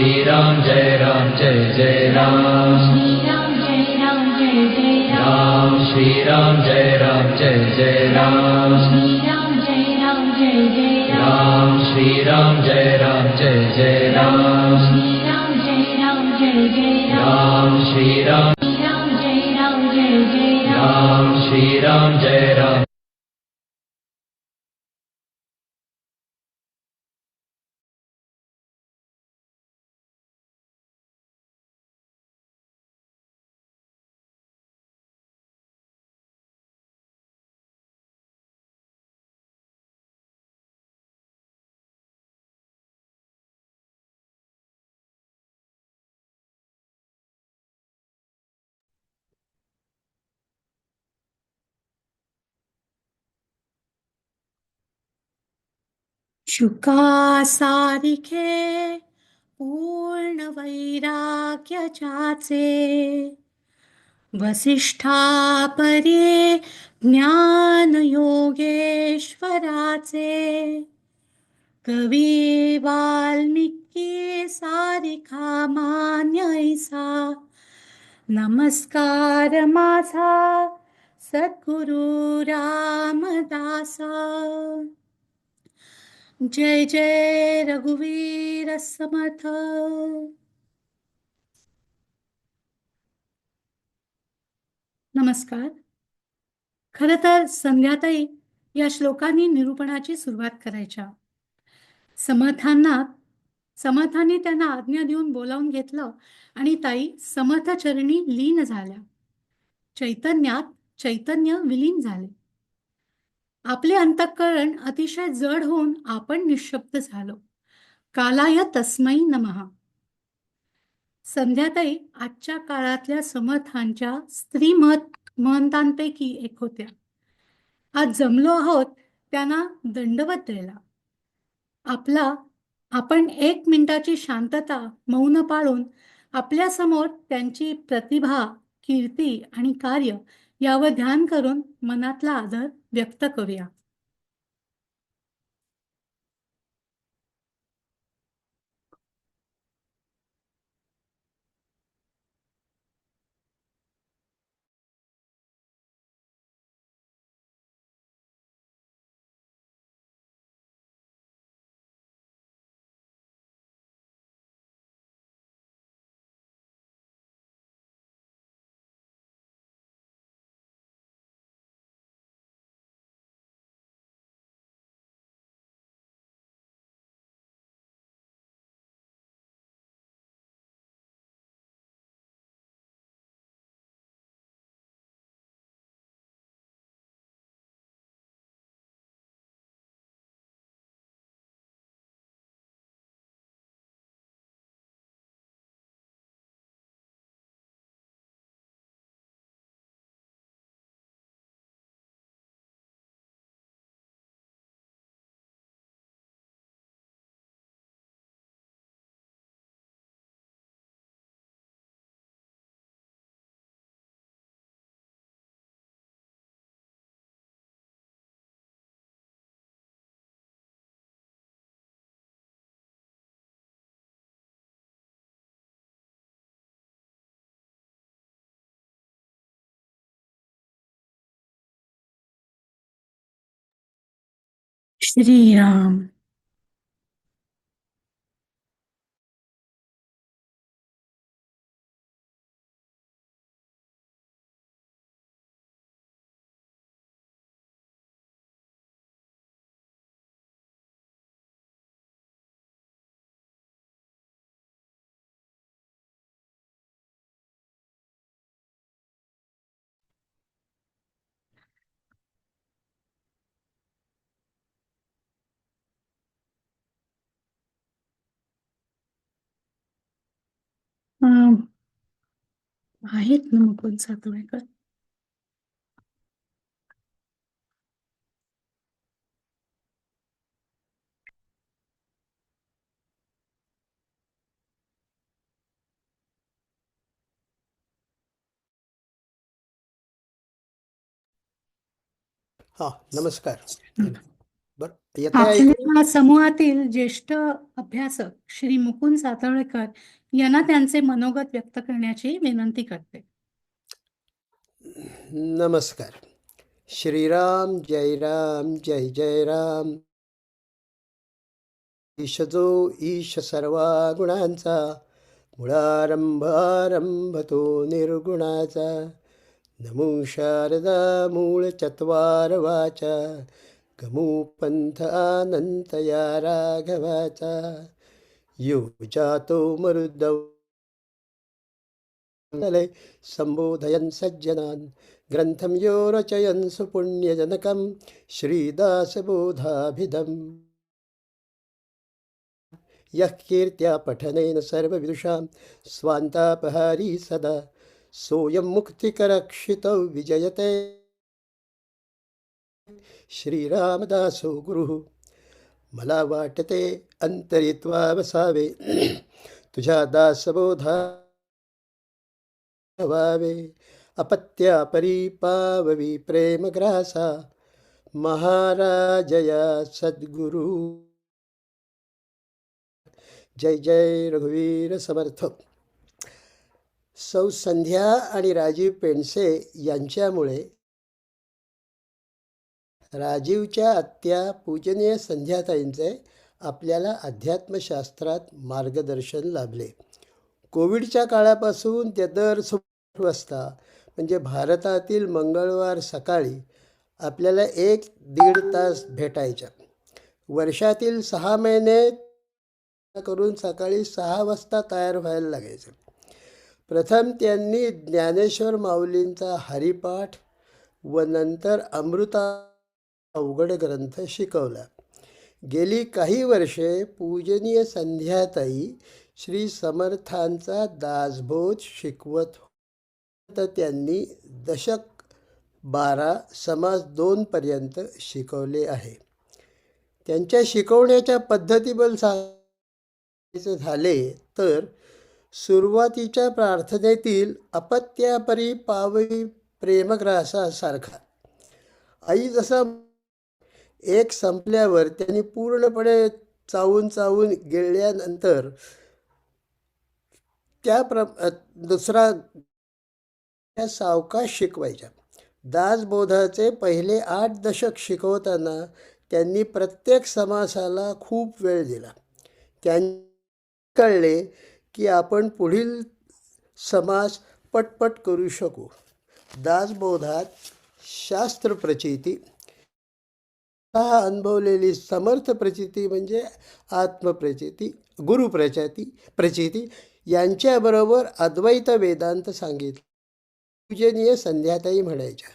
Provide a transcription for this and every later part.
श्रीराम जय राम जय जय राम श्रीराम जय राम जय जय राम श्रीराम जय राम जय जय राम श्रीराम जय राम जय जय राम श्रीराम जय राम जय जय राम श्रीराम जय राम जय जय राम श्रीराम श्रीराम जय राम जय जय राम श्रीराम जय राम शुका सारिखे पूर्ण वैराग्याचे वसिष्ठा परे ज्ञान योगेश्वराचे कवी वाल्मिकी सारिखा मान्यैसा नमस्कार माझा सद्गुरु रामदासा जय जय रघुवीर समर्थ. नमस्कार. खरं तर संध्याताई या श्लोकांनी निरूपणाची सुरुवात करायच्या. समर्थांनी त्यांना आज्ञा देऊन बोलावून घेतलं आणि ताई समर्थचरणी लीन झाल्या. चैतन्यात चैतन्य विलीन झाले. आपले अंतःकरण अतिशय जड होऊन आपण निःशब्द झालो. कालाय तस्मै नमः. संध्याताई आजच्या काळातल्या समर्थांच्या महंतांपैकी एक होत्या. आज जमलो आहोत त्यांना दंडवत द्यायला. आपण 1 मिनिटाची शांतता मौन पाळून आपल्यासमोर त्यांची प्रतिभा, कीर्ती आणि कार्य यावर ध्यान करून मनातला आदर व्यक्त करूया. श्रीराम. आहेत ना मुकुंद सातवणेकर. हा नमस्कार. बरं येते ऐकू? आपल्या समूहातील ज्येष्ठ अभ्यासक श्री मुकुंद सातवळेकर यांना त्यांचे मनोगत व्यक्त करण्याची विनंती करते. नमस्कार. श्रीराम जय राम जय जय राम. ईश जो ईश सर्वा गुणांचा, मुळारंभ आरंभ तो निर्गुणाचा. नमो शारदा मूळ चत्वार वाचा, गमू पंथ अनंत या राघवाचा. यो जातो मरुद्दव संबोधयन् सज्जनान्, ग्रंथं यो रचयन् सुपुण्यजनकं श्रीदासबोधाभिधम्. यः कीर्त्या पठनेन सर्वविदुषां स्वान्तापहारी सदा, सोऽयं मुक्तिकरक्षितौ विजयते श्रीरामदासो गुरुः. मला वाटते अंतरित्वा बसावे, तुझ्या दासबोधा व्हावे. अपत्या परिपाववी प्रेमग्रासा, महाराजया सद्गुरु. जय जय रघुवीर समर्थ. सौ संध्या आणि राजीव पेंडसे यांच्यामुळे राजीवच्या आत्या पूजनीय संध्याताईंचे आपल्याला अध्यात्मशास्त्रात मार्गदर्शन लाभले. कोविडच्या काळापासून ते दर 8 वाजता म्हणजे भारतातील मंगळवार सकाळी आपल्याला 1-1.5 तास भेटायच्या. वर्षातील 6 महिने करून सकाळी 6 वाजता तयार व्हायला लागायचं. प्रथम त्यांनी ज्ञानेश्वर माऊलींचा हरिपाठ व नंतर अमृता अवघड ग्रंथ शिकवला. गेली काही वर्षे पूजनीय संध्याताई श्री समर्थांचा दासबोध शिकवत. तर त्यांनी दशक 12 समाज 2 पर्यंत शिकवले आहे. त्यांच्या शिकवण्याच्या पद्धतीबद्दल सांगायचे झाले तर सुरुवातीच्या प्रार्थनेतील अपत्यापरी पावई प्रेमग्रासासारखा, आई जसा एक संपल्यावर त्यांनी पूर्णपणे चावून गेल्यानंतर दुसरा सावकाश शिकवायच्या. दासबोधाचे पहिले 8 दशक शिकवताना त्यांनी प्रत्येक समासाला खूप वेळ दिला. त्यांनी कळले की आपण पुढील समास पटपट करू शकू. दासबोधात शास्त्र प्रचिती, अनुभवलेली समर्थ प्रचिती म्हणजे आत्मप्रचिती, गुरुप्रचिती यांच्याबरोबर अद्वैत वेदांत सांगितलं. पूजनीय संध्याताई म्हणायच्या,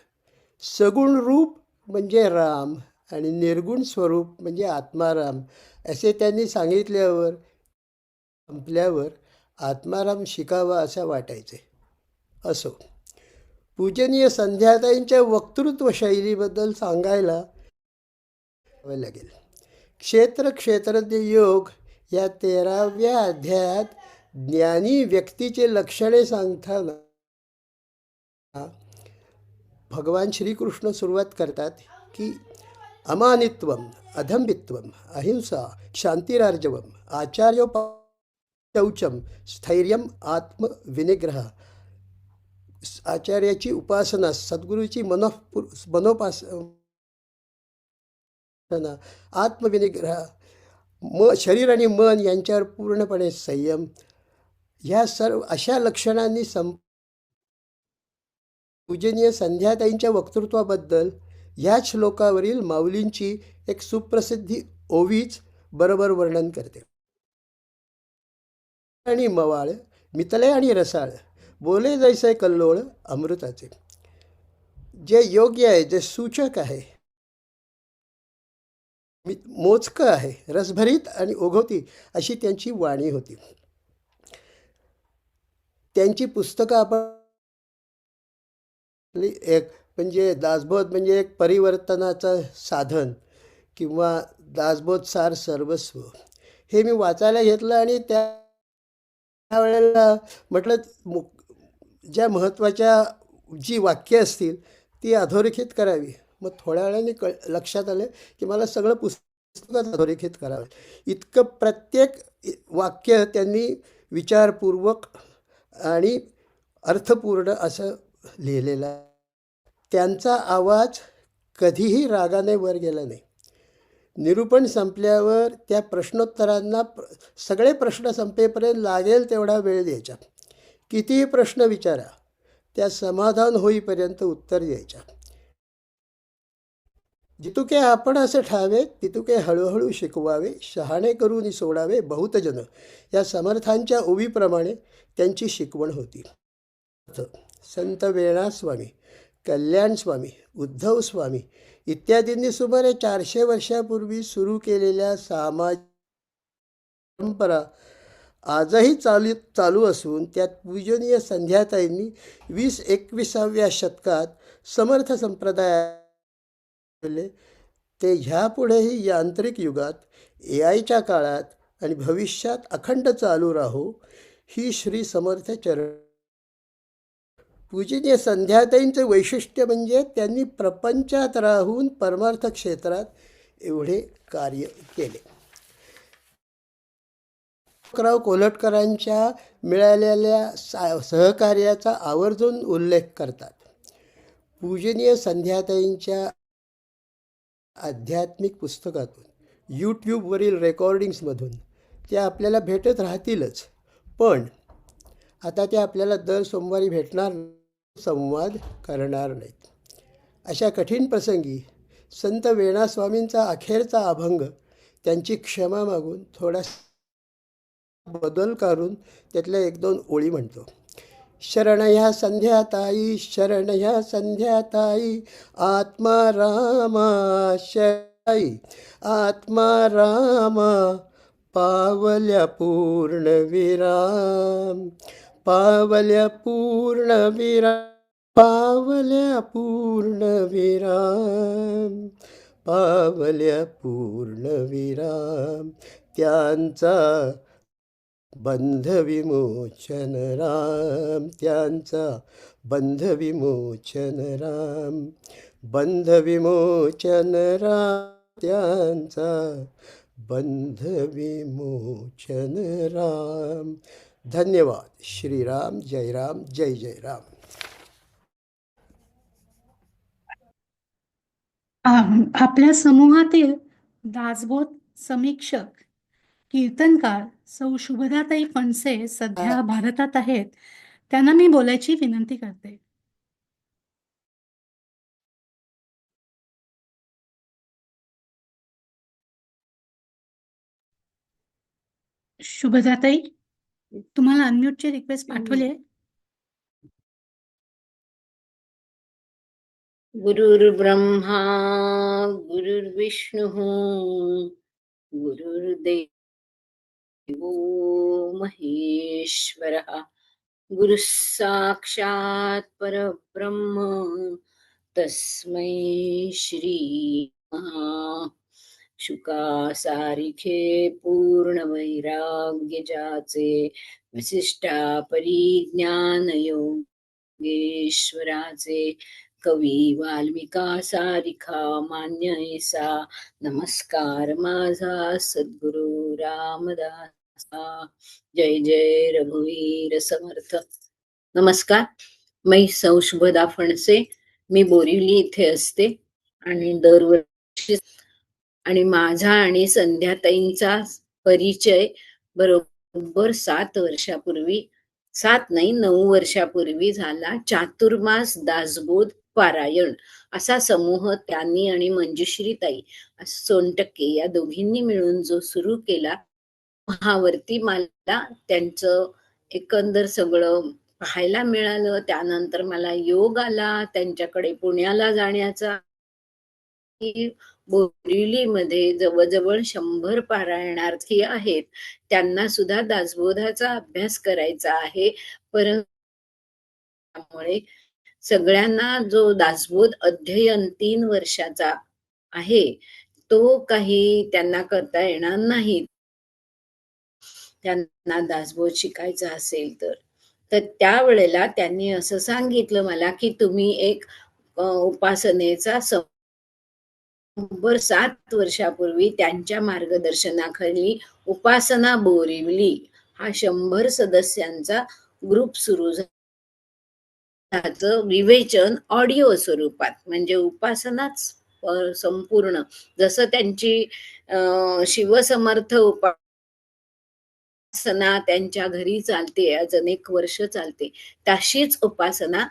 सगुण रूप म्हणजे राम आणि निर्गुण स्वरूप म्हणजे आत्माराम असे त्यांनी सांगितल्यावर संपल्यावर आत्माराम शिकावा असं वाटायचे. असो, पूजनीय संध्याताईंच्या वक्तृत्व शैलीबद्दल सांगायला लागेल. क्षेत्रज्ञ योग या 13व्या अध्यायात ज्ञानी व्यक्तीचे लक्षणे सांगताना भगवान श्रीकृष्ण सुरुवात करतात की अमानित्वम, अधंबित्वम, अहिंसा, शांतिरार्जवम, आचार्योपौचम, स्थैर्यम, आत्मविनिग्रह. आचार्याची उपासना, सद्गुरूची मनोपासना, आत्मविनिग्रह, शरीर आणि मन यांच्यावर पूर्णपणे संयम, ह्या सर्व अशा लक्षणांनी पूजनीय संध्याताईंच्या वक्तृत्वाबद्दल ह्याच श्लोकावरील माऊलींची एक सुप्रसिद्धी ओवीच बरोबर वर्णन करते. आणि मवाळ, मितले आणि रसाळ, बोले जैसे कल्लोळ अमृताचे. जे योग्य आहे, जे सूचक आहे, मोजकं आहे, रसभरीत आणि ओघवती अशी त्यांची वाणी होती. त्यांची पुस्तकं आपण एक म्हणजे दासबोध म्हणजे एक परिवर्तनाचं साधन किंवा दासबोध सार सर्वस्व हे मी वाचायला घेतलं आणि त्यावेळेला म्हटलं ज्या महत्त्वाच्या जी वाक्य असतील ती अधोरेखित करावी. मग थोड्या वेळाने लक्षात आलं की मला सगळं पुस्तकात अधोरेखित करावं. इतकं प्रत्येक वाक्य त्यांनी विचारपूर्वक आणि अर्थपूर्ण असं लिहिलेलं आहे. त्यांचा आवाज कधीही रागाने वर गेला नाही. निरूपण संपल्यावर त्या प्रश्नोत्तरांना सगळे प्रश्न संपेपर्यंत लागेल तेवढा वेळ द्यायचा. कितीही प्रश्न विचारा, त्या समाधान होईपर्यंत उत्तर द्यायच्या. जितुके आपण असं ठावे तितुके हळूहळू शिकवावे, शहाणे करून सोडावे बहुतजन, या समर्थांच्या ओवीप्रमाणे त्यांची शिकवण होती. संत वेणा स्वामी, कल्याण स्वामी, उद्धव स्वामी इत्यादींनी सुमारे 400 वर्षापूर्वी सुरू केलेल्या सामाजिक परंपरा आजही चालू असून त्यात पूजनीय संध्याताईंनी 20-21व्या शतकात समर्थ संप्रदाय ते ह्यापुढेही यांत्रिक युगात AIच्या काळात आणि भविष्यात अखंड चालू राहो ही श्री समर्थ चरण. पूजनीय संध्याताईंचं वैशिष्ट्य म्हणजे त्यांनी प्रपंचात राहून परमार्थ क्षेत्रात एवढे कार्य केले. राव कोल्हटकरांच्या मिळालेल्या सहकार्याचा आवर्जून उल्लेख करतात. पूजनीय संध्याताईंच्या आध्यात्मिक पुस्तकातून, यूट्यूबवरील रेकॉर्डिंग्समधून त्या आपल्याला भेटत राहतीलच, पण आता ते आपल्याला दर सोमवारी भेटणार, संवाद करणार नाहीत. अशा कठीण प्रसंगी संत वेणा स्वामींचा अखेरचा अभंग त्यांची क्षमा मागून थोडा बदल करून त्यातल्या 1-2 ओळी म्हणतो. शरण ह्या संध्याताई, शरण ह्या संध्याताई, आत्मा रामा शराई, आत्मा रामा पावल्या पूर्ण विराम, पावल्या पूर्ण विराम, पावल्या पूर्ण विराम, पावल्या पूर्ण विराम, त्यांचा बंध विमोचन राम, त्यांचा बंध विमोचन राम, बंध विमोचन राम, त्यांचा बंध विमोचन राम. धन्यवाद. श्रीराम, जय राम, जय जय राम. आपल्या समूहातील दासबोध समीक्षक कीर्तनकार सौ शुभदाताई फणसे सध्या भारतात आहेत. त्यांना मी बोलायची विनंती करते. शुभदाताई, तुम्हाला अनम्यूटची रिक्वेस्ट पाठवली आहे. गुरुर्ब्रह्मा गुरुर्विष्णु गुरुर्देवो महेश्वरः, गुरुः साक्षात् परब्रह्म तस्मै श्री शुकासारिखे पूर्ण वैराग्य जाचे, विशिष्टा परिज्ञान योगेश्वराचे, कवी वाल्मिका सारिखा मान्य ऐसा, नमस्कार माझा सद्गुरु रामदासा. जय जय रघुवीर समर्थ. नमस्कार, मी सौ शुभदा फणसे. मी बोरिवली इथे असते आणि दरवर्षी आणि माझा आणि संध्याताईंचा परिचय बरोबर 7 वर्षापूर्वी, 7 नाही 9 वर्षापूर्वी झाला. चातुर्मास दासबोध पारायण असा समूह त्यांनी आणि मंजुश्रीताई सोनटक्के या दोघींनी मिळून जो सुरू केला, महावरती मला त्यांचं एकंदर सगळं पाहायला मिळालं. त्यानंतर मला योग आला त्यांच्याकडे पुण्याला जाण्याचा. बोरिवलीमध्ये जवळजवळ 100 पारायणार्थी आहेत. त्यांना सुद्धा दासबोधाचा अभ्यास करायचा आहे. परंतु त्यामुळे सगळ्यांना जो दासबोध अध्ययन 3 वर्षाचा आहे तो काही त्यांना करता येणार नाही. त्यांना दासबोध शिकायचा असेल तर त्यावेळेला त्यांनी असं सांगितलं मला की तुम्ही एक उपासनेचा 7 वर्षापूर्वी त्यांच्या मार्गदर्शनाखाली उपासना बोरिवली हा 100 सदस्यांचा ग्रुप सुरू झाला. त्याचं विवेचन ऑडिओ स्वरूपात म्हणजे उपासनाच संपूर्ण जसं त्यांची शिवसमर्थ उपासना त्यांच्या घरी चालते, आज अनेक वर्ष चालते, तशीच उपासना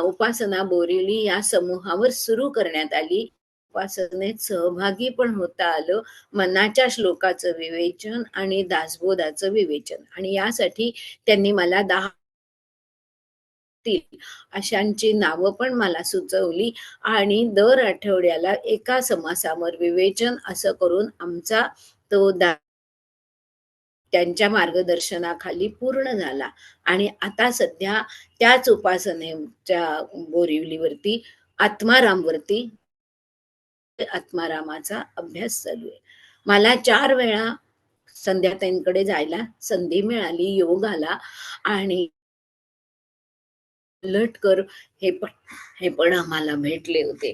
उपासना बोरिवली या समूहावर सुरू करण्यात आली. उपासनेत सहभागी पण होता आलं. मनाच्या श्लोकाचं विवेचन आणि दासबोधाचं विवेचन आणि यासाठी त्यांनी मला 10 अशांची नावं पण मला सुचवली आणि दर आठवड्याला एका समासावर विवेचन असं करून आमचा तो त्यांच्या मार्गदर्शनाखाली पूर्ण झाला आणि आता सध्या त्याच उपासनेच्या बोरिवलीवरती आत्मारामवरती आत्मारामाचा अभ्यास चालू आहे. मला 4 वेळा संध्याताईंकडे जायला संधी मिळाली, योग आला आणि लटकर हे पण आम्हाला भेटले होते.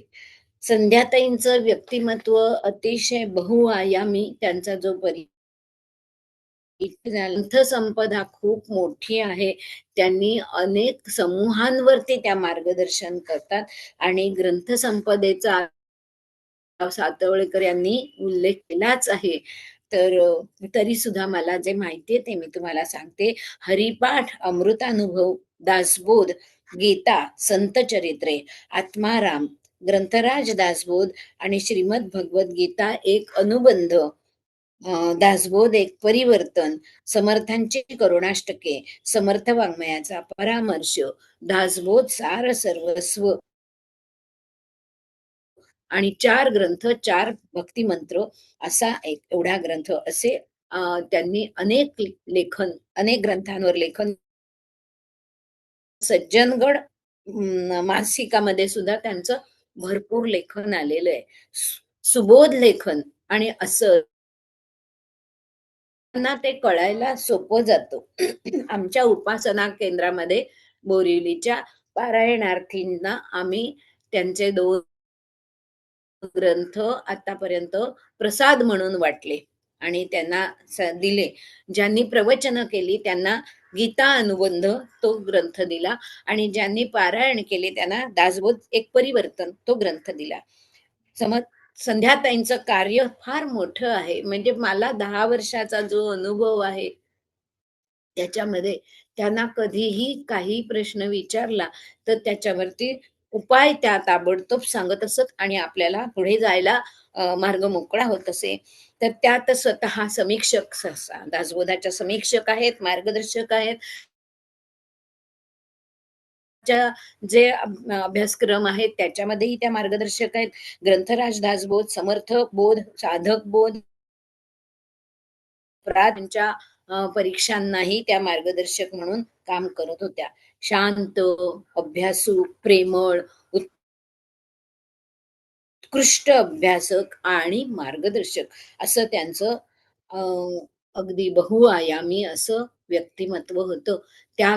संध्याताईंचं व्यक्तिमत्व अतिशय बहुआयामी त्यांचा जो ग्रंथसंपदा खूप मोठी आहे. त्यांनी अनेक समूहांवरती त्या मार्गदर्शन करतात आणि ग्रंथसंपदेचा सातवळेकर यांनी उल्लेख केलाच आहे. तर तरी सुद्धा मला जे माहितीये ते मी तुम्हाला सांगते. हरिपाठ, अमृतानुभव, दासबोध, गीता, संतचरित्रे, आत्माराम, ग्रंथराज दासबोध आणि श्रीमद भगवत गीता एक अनुबंध, दासबोध एक परिवर्तन, समर्थांची करुणाष्टके, समर्थ वाङ्मयाचा परामर्श, दासबोध सार सर्वस्व आणि 4 ग्रंथ, 4 भक्तिमंत्र असा एक एवढा ग्रंथ असे त्यांनी अनेक ग्रंथांवर लेखन सज्जनगड मासिकामध्ये सुद्धा त्यांचं भरपूर लेखन आलेलं आहे. सुबोध लेखन आणि असं त्यांना ते कळायला सोपं जातं. आमच्या उपासना केंद्रामध्ये बोरिवलीच्या पारायणार्थींना आम्ही त्यांचे 2 ग्रंथ आतापर्यंत प्रसाद म्हणून वाटले आणि त्यांना दिले. ज्यांनी प्रवचन केली त्यांना गीता अनुबंध तो ग्रंथ दिला आणि ज्यांनी पारायण केले त्यांना दासबोध एक परिवर्तन तो ग्रंथ दिला. संध्याताईंचं कार्य फार मोठं आहे. म्हणजे मला 10 वर्षाचा जो अनुभव आहे त्याच्यामध्ये त्यांना कधीही काही प्रश्न विचारला तर त्याच्यावरती उपाय त्या ताबडतोब सांगत असत आणि आपल्याला पुढे जायला मार्ग मोकळा होत असे. तर त्यात स्वतः समीक्षक दासबोधाच्या समीक्षक आहेत, मार्गदर्शक आहेत. जे अभ्यासक्रम आहेत त्याच्यामध्येही त्या मार्गदर्शक आहेत. ग्रंथराज दासबोध, समर्थ बोध, साधक बोध त्यांच्या परीक्षांनाही त्या मार्गदर्शक म्हणून काम करत होत्या. शांत, अभ्यासू, प्रेमळ, उत्कृष्ट अभ्यासक आणि मार्गदर्शक असं त्यांचं अगदी बहुआयामी असं व्यक्तिमत्व होतं. त्या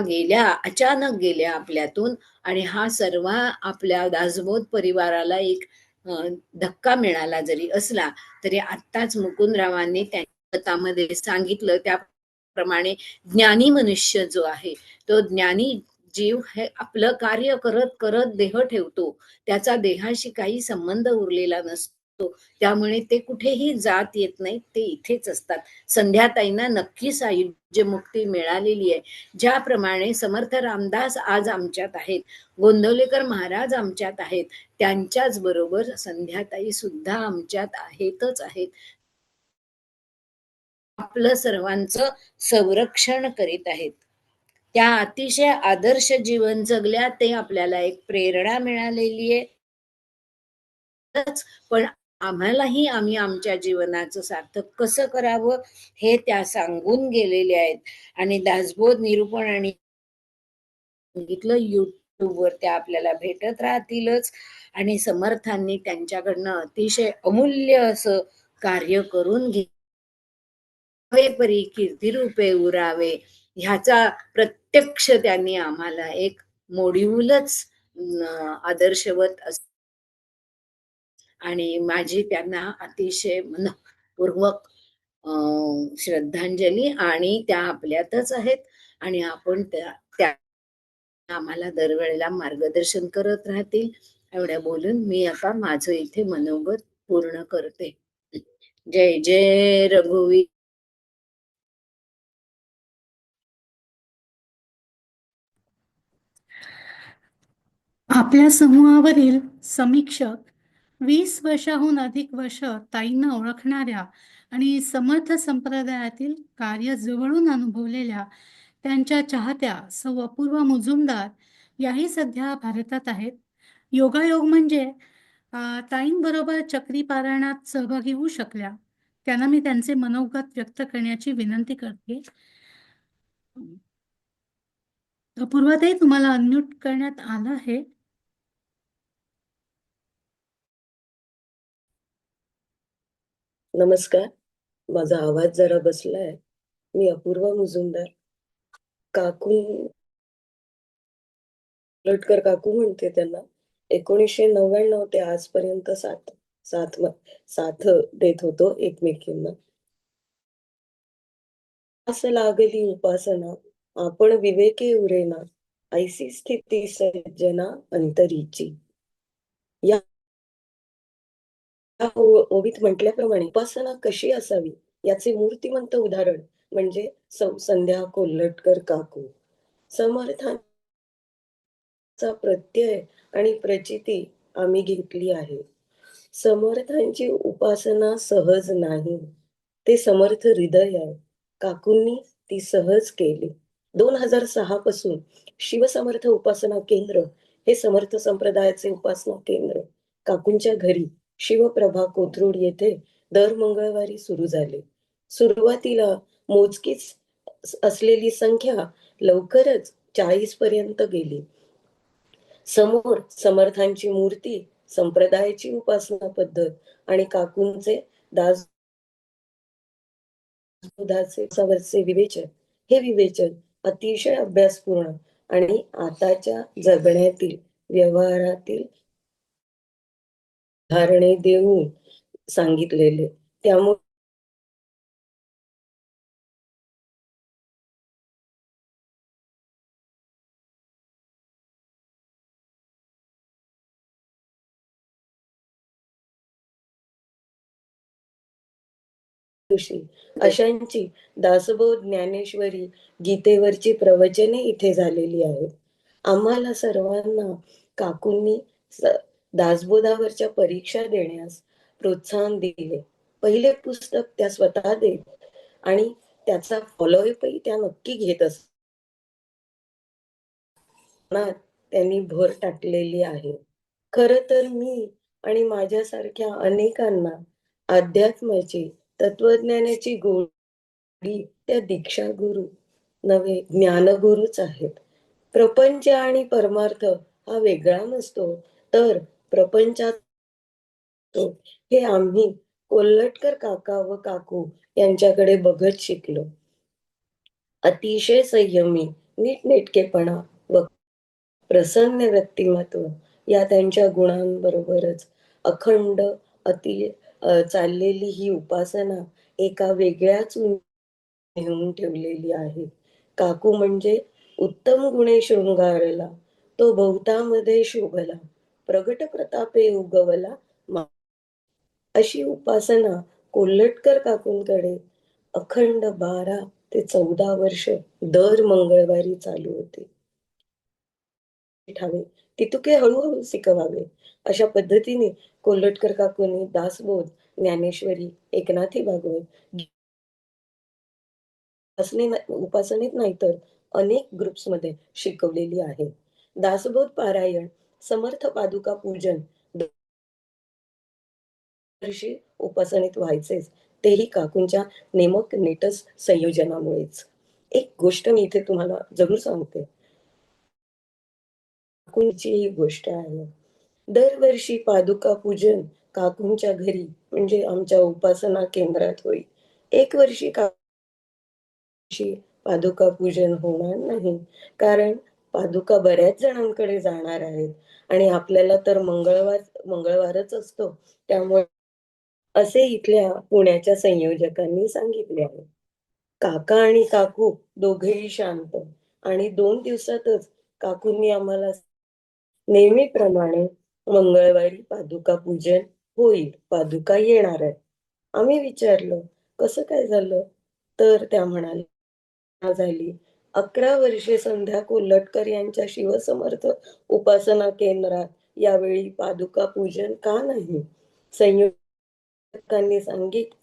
अचानक गेल्या आपल्यातून आणि हा सर्व आपल्या दासबोध परिवाराला एक धक्का मिळाला जरी असला तरी आत्ताच मुकुंदरावांनी त्यांच्या सांगितलं त्याप्रमाणे ज्ञानी मनुष्य जो आहे तो ज्ञानी जीव हे आपलं कार्य करत करत देह ठेवतो. त्याचा देहाशी काही संबंध उरलेला नसतो. त्यामुळे ते कुठेही जात येत नाहीत, ते इथेच असतात. संध्याताईंना नक्कीच आयुष्य मुक्ती मिळालेली आहे. ज्याप्रमाणे समर्थ रामदास आज आमच्यात आहेत, गोंदवलेकर महाराज आमच्यात आहेत, त्यांच्याच बरोबर संध्याताई सुद्धा आमच्यात आहेतच आहेत. आपलं सर्वांचं संरक्षण करीत आहेत. त्या अतिशय आदर्श जीवन जगल्या, ते आपल्याला एक प्रेरणा मिळालेली आहे. पण आम्हालाही आम्ही आमच्या जीवनाचं सार्थक कसं करावं हे त्या सांगून गेलेल्या आहेत. आणि दासबोध निरूपण आणि सांगितलं युट्यूबवर त्या आपल्याला भेटत राहतीलच आणि समर्थांनी त्यांच्याकडनं अतिशय अमूल्य असं कार्य करून परी कीर्तिरूपे उरावे ह्याचा प्रत्यक्ष त्यांनी आम्हाला एक मोड्यूलच आदर्शवत आणि माझी त्यांना अतिशय मनपूर्वक श्रद्धांजली. आणि त्या आपल्यातच आहेत आणि आपण त्या आम्हाला दरवेळेला मार्गदर्शन करत राहतील. एवढ्या बोलून मी आता माझं इथे मनोगत पूर्ण करते. जय जय रघुवीर. आपल्या समूहावरील समीक्षक 20 वर्षाहून अधिक वर्ष ताईंना ओळखणाऱ्या आणि समर्थ संप्रदायातील कार्य जवळून अनुभवलेल्या त्यांच्या चाहत्या सौ अपूर्वा मुजुमदार याही सध्या भारतात आहेत. योगायोग म्हणजे ताईंबरोबर चक्री पारायणात सहभागी होऊ शकल्या. त्यांना मी त्यांचे मनोगत व्यक्त करण्याची विनंती करते. अपूर्वाताई, तुम्हाला अनम्यूट करण्यात आलं आहे. नमस्कार, माझा आवाज जरा बसलाय. मी अपूर्वा मुजुमदार, काकू लटकर काकू म्हणते त्यांना. 1999 ते आजपर्यंत साथ देत होतो एकमेकींना. असं लागली उपासना, आपण विवेके उरेना, ऐसी स्थिती सज्जना अंतरीची. या ओवीत म्हटल्याप्रमाणे उपासना कशी असावी याचे मूर्तिमंत उदाहरण म्हणजे संध्या कोल्हटकर काकू. समर्थांचा प्रत्यय आणि प्रचिती आम्ही घेतली आहे. समर्थांची उपासना सहज नाही, ते समर्थ हृदय आहे. काकूंनी ती सहज केली. 2006 पासून शिवसमर्थ उपासना केंद्र हे समर्थ संप्रदायाचे उपासना केंद्र काकूंच्या घरी शिवप्रभा कोथरूड येथे दर मंगळवारी सुरू झाले. सुरुवातीला मोजकीच असलेली संख्या लवकरच 40 पर्यंत गेली. समोर समर्थांची मूर्ती, संप्रदायाची उपासना पद्धत आणि काकूंचे दासबोधाचे विवेचन. हे विवेचन अतिशय अभ्यासपूर्ण आणि आताच्या जगण्यातील व्यवहारातील उदाहरणे देऊन सांगितलेले. त्यामुळे अशांची दासबोध, ज्ञानेश्वरी, गीतेवरची प्रवचने इथे झालेली आहेत. आम्हाला सर्वांना काकूंनी दासबोधावरच्या परीक्षा देण्यास प्रोत्साहन दिले. पहिले पुस्तक त्या स्वतः देत आणि त्याचा फॉलोअपही त्या नक्की घेत असतात. त्यांनी भर टाकलेली आहे. खर तर मी आणि माझ्यासारख्या अनेकांना अध्यात्माची, तत्वज्ञानाची गोडी त्या दीक्षा गुरु नव्हे, ज्ञानगुरुच आहेत. प्रपंच आणि परमार्थ हा वेगळा नसतो, तर प्रपंचात हे आम्ही कोल्हटकर काका व काकू यांच्याकडे बघत शिकलो. अतिशय संयमी, नीटनेटकेपणा व प्रसन्न व्यक्तिमत्व या त्यांच्या गुणांबरोबरच अखंड चाललेली ही उपासना एका वेगळ्याच नेऊन ठेवलेली आहे. काकू म्हणजे उत्तम गुणे शृंगारला, तो बहुतामध्ये शोभला, प्रगट प्रतापे उगवला. अशी उपासना कोल्हटकर काकूंकडे अखंड 12 ते 14 वर्ष दर मंगळवारी चालू होते. तितुके हळूहळू शिकवावे अशा पद्धतीने कोल्हटकर काकूंनी दासबोध, ज्ञानेश्वरी, एकनाथी भागवत उपासनेत नाही तर अनेक ग्रुप्स मध्ये शिकवलेली आहे. दासबोध पारायण, समर्थ पादुका पूजन वर्षी उपासनेत व्हायचेच, तेही काकूंच्या नेमक नेटस संयोजनामुळेच. एक गोष्ट मी इथे तुम्हाला जरूर सांगते. काकूंची ही गोष्ट आहे. दरवर्षी पादुका पूजन काकूंच्या घरी म्हणजे आमच्या उपासना केंद्रात होईल. एक वर्षी पादुका पूजन होणार नाही, कारण पादुका बऱ्याच जणांकडे जाणार आहेत आणि आपल्याला तर मंगळवारच असतो, त्यामुळे असे इथल्या पुण्याच्या संयोजकांनी सांगितले आहे. काका आणि काकू दोघेही शांत आणि 2 दिवसातच काकूंनी आम्हाला नेहमीप्रमाणे मंगळवारी पादुका पूजन होईल, पादुका येणार आहेत. आम्ही विचारलं, कसं काय झालं? तर त्या म्हणाल्या, झाली 11 वर्षे संध्या कोल्हटकर यांच्या शिवसमर्थ उपासना केंद्रात यावेळी पादुका पूजन का नाही? संयोजकांनी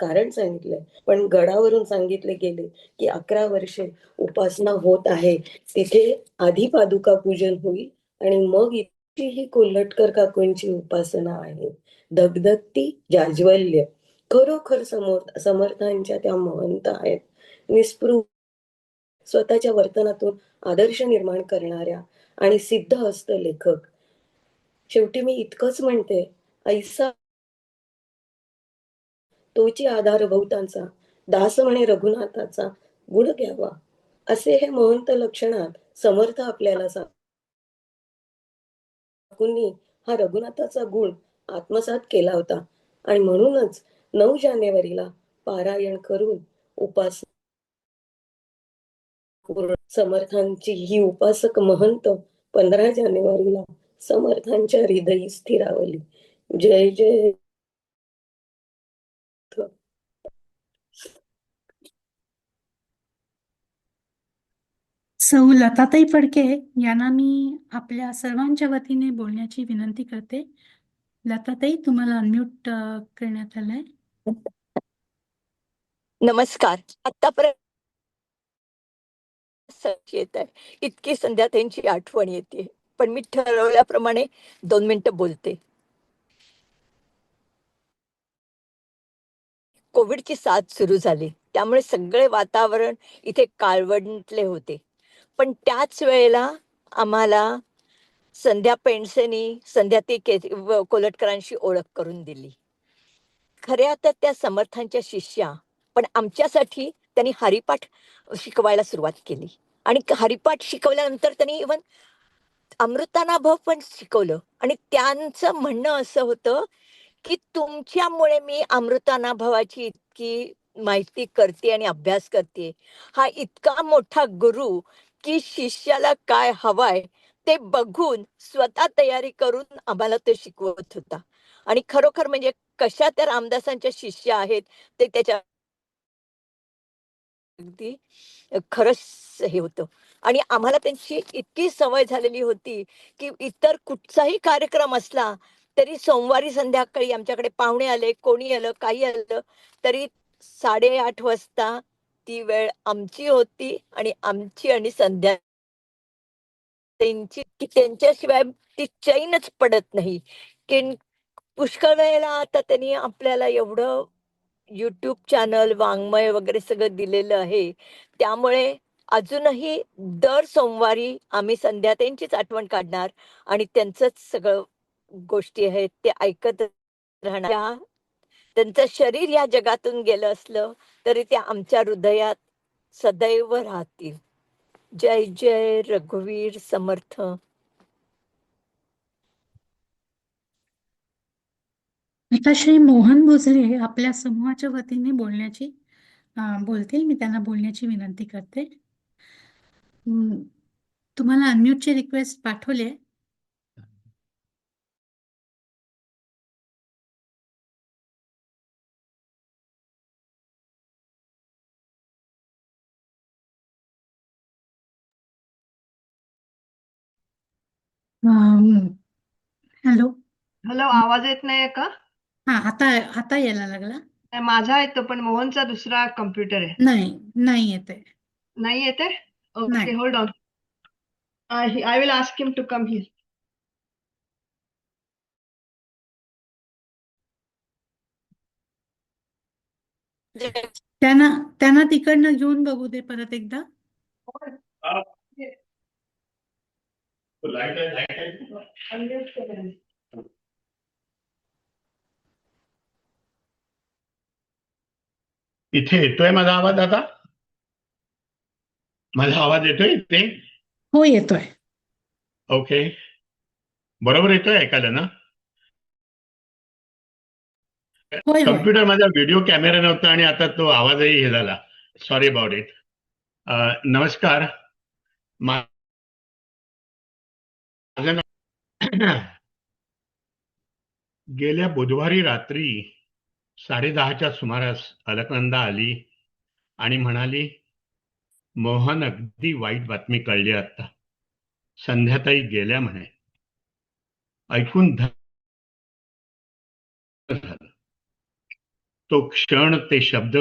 कारण सांगितलंय, पण गडावरून सांगितले गेले की 11 वर्षे उपासना होत आहे, तिथे आधी पादुका पूजन होईल आणि मग इथे ही कोल्हटकर काकूंची उपासना आहे. धगधगती जाज्वल्य, खरोखर समर्थांच्या त्या महंत आहेत. निस्पृह स्वतःच्या वर्तनातून आदर्श निर्माण करणाऱ्या आणि सिद्धहस्त लेखक. शेवटी मी इतकंच म्हणते, ऐसा तोची आधार बहुतांचा, दास म्हणे रघुनाथाचा, गुण घ्यावा. असे हे महंत लक्षणात समर्थ आपल्याला काकूंनी हा रघुनाथाचा गुण आत्मसात केला होता आणि म्हणूनच 9 जानेवारीला पारायण करून उपासना समर्थांची ही उपासक महंत 15 जानेवारीला समर्थांच्या हृदयी स्थिरावली. जय जय. सौ लताताई फडके यांना मी आपल्या सर्वांच्या वतीने बोलण्याची विनंती करते. लताताई, तुम्हाला अनम्यूट करण्यात आलंय. नमस्कार. आतापर्यंत येत आहे, इतकी संध्या त्यांची आठवण येते, पण मी ठरवल्याप्रमाणे 2 मिनिटं बोलते. कोविडची साथ सुरू झाली, त्यामुळे सगळे वातावरण इथे काळवंडले होते. पण त्याच वेळेला आम्हाला संध्या पेंडसेनी कोल्हटकरांशी ओळख करून दिली. खऱ्या तर त्या समर्थांच्या शिष्या, पण आमच्यासाठी त्यांनी हरिपाठ शिकवायला सुरुवात केली आणि हरिपाठ शिकवल्यानंतर त्यांनी इव्हन अमृतानाभव पण शिकवलं. आणि त्यांचं म्हणणं असं होतं की तुमच्यामुळे मी अमृतानाभवाची इतकी माहिती करते आणि अभ्यास करते. हा इतका मोठा गुरु की शिष्याला काय हवाय ते बघून स्वतः तयारी करून आम्हाला ते शिकवत होता. आणि खरोखर म्हणजे कशा त्या रामदासांच्या शिष्या आहेत ते त्याच्या अगदी खरंच हे होतं. आणि आम्हाला त्यांची इतकी सवय झालेली होती की इतर कुठचाही कार्यक्रम असला तरी सोमवारी संध्याकाळी आमच्याकडे पाहुणे आले, कोणी आलं, काही आलं, तरी 8:30 वाजता ती वेळ आमची होती आणि आमची आणि संध्या त्यांची की त्यांच्याशिवाय ती चैनच पडत नाही. की पुष्कळ वेळेला आता त्यांनी आपल्याला एवढं YouTube चॅनल, वाङ्मय वगैरे सगळं दिलेलं आहे. त्यामुळे अजूनही दर सोमवारी आम्ही संध्या त्यांचीच आठवण काढणार आणि त्यांचंच सगळं गोष्टी आहेत ते ऐकत राहणार. त्यांचं शरीर या जगातून गेलं असलं तरी ते आमच्या हृदयात सदैव राहतील. जय जय रघुवीर समर्थ. आता श्री मोहन भोसले आपल्या समूहाच्या वतीने बोलतील. मी त्यांना बोलण्याची विनंती करते. तुम्हाला अनम्यूटची रिक्वेस्ट पाठवले. हॅलो. हॅलो, आवाज येत नाहीये का? हा, आता यायला लागला. नाही, माझा येतो, पण मोहनचा दुसरा कम्प्युटर आहे. नाही येते. नाही येते? ओके, नाही. Hold on. I will ask him to come here. त्यांना तिकडनं घेऊन बघू दे परत एकदा. इथे येतोय माझा आवाज आता? माझा आवाज येतोय इथे? हो, येतोय. ओके, बरोबर येतोय ऐकायला ना? होय होय कम्प्युटर माझा व्हिडिओ कॅमेरा नव्हता आणि आता तो आवाजही हे झाला. Sorry about it. नमस्कार. माझं नाव गेल्या बुधवारी रात्री 10:30च्या सुमारास अलकनंदा आली आणि म्हणाली, मोहन, अगदी वाईट बातमी कळली आता. संध्याताई गेल्या म्हणे. ऐकून झालं. तो क्षण, ते शब्द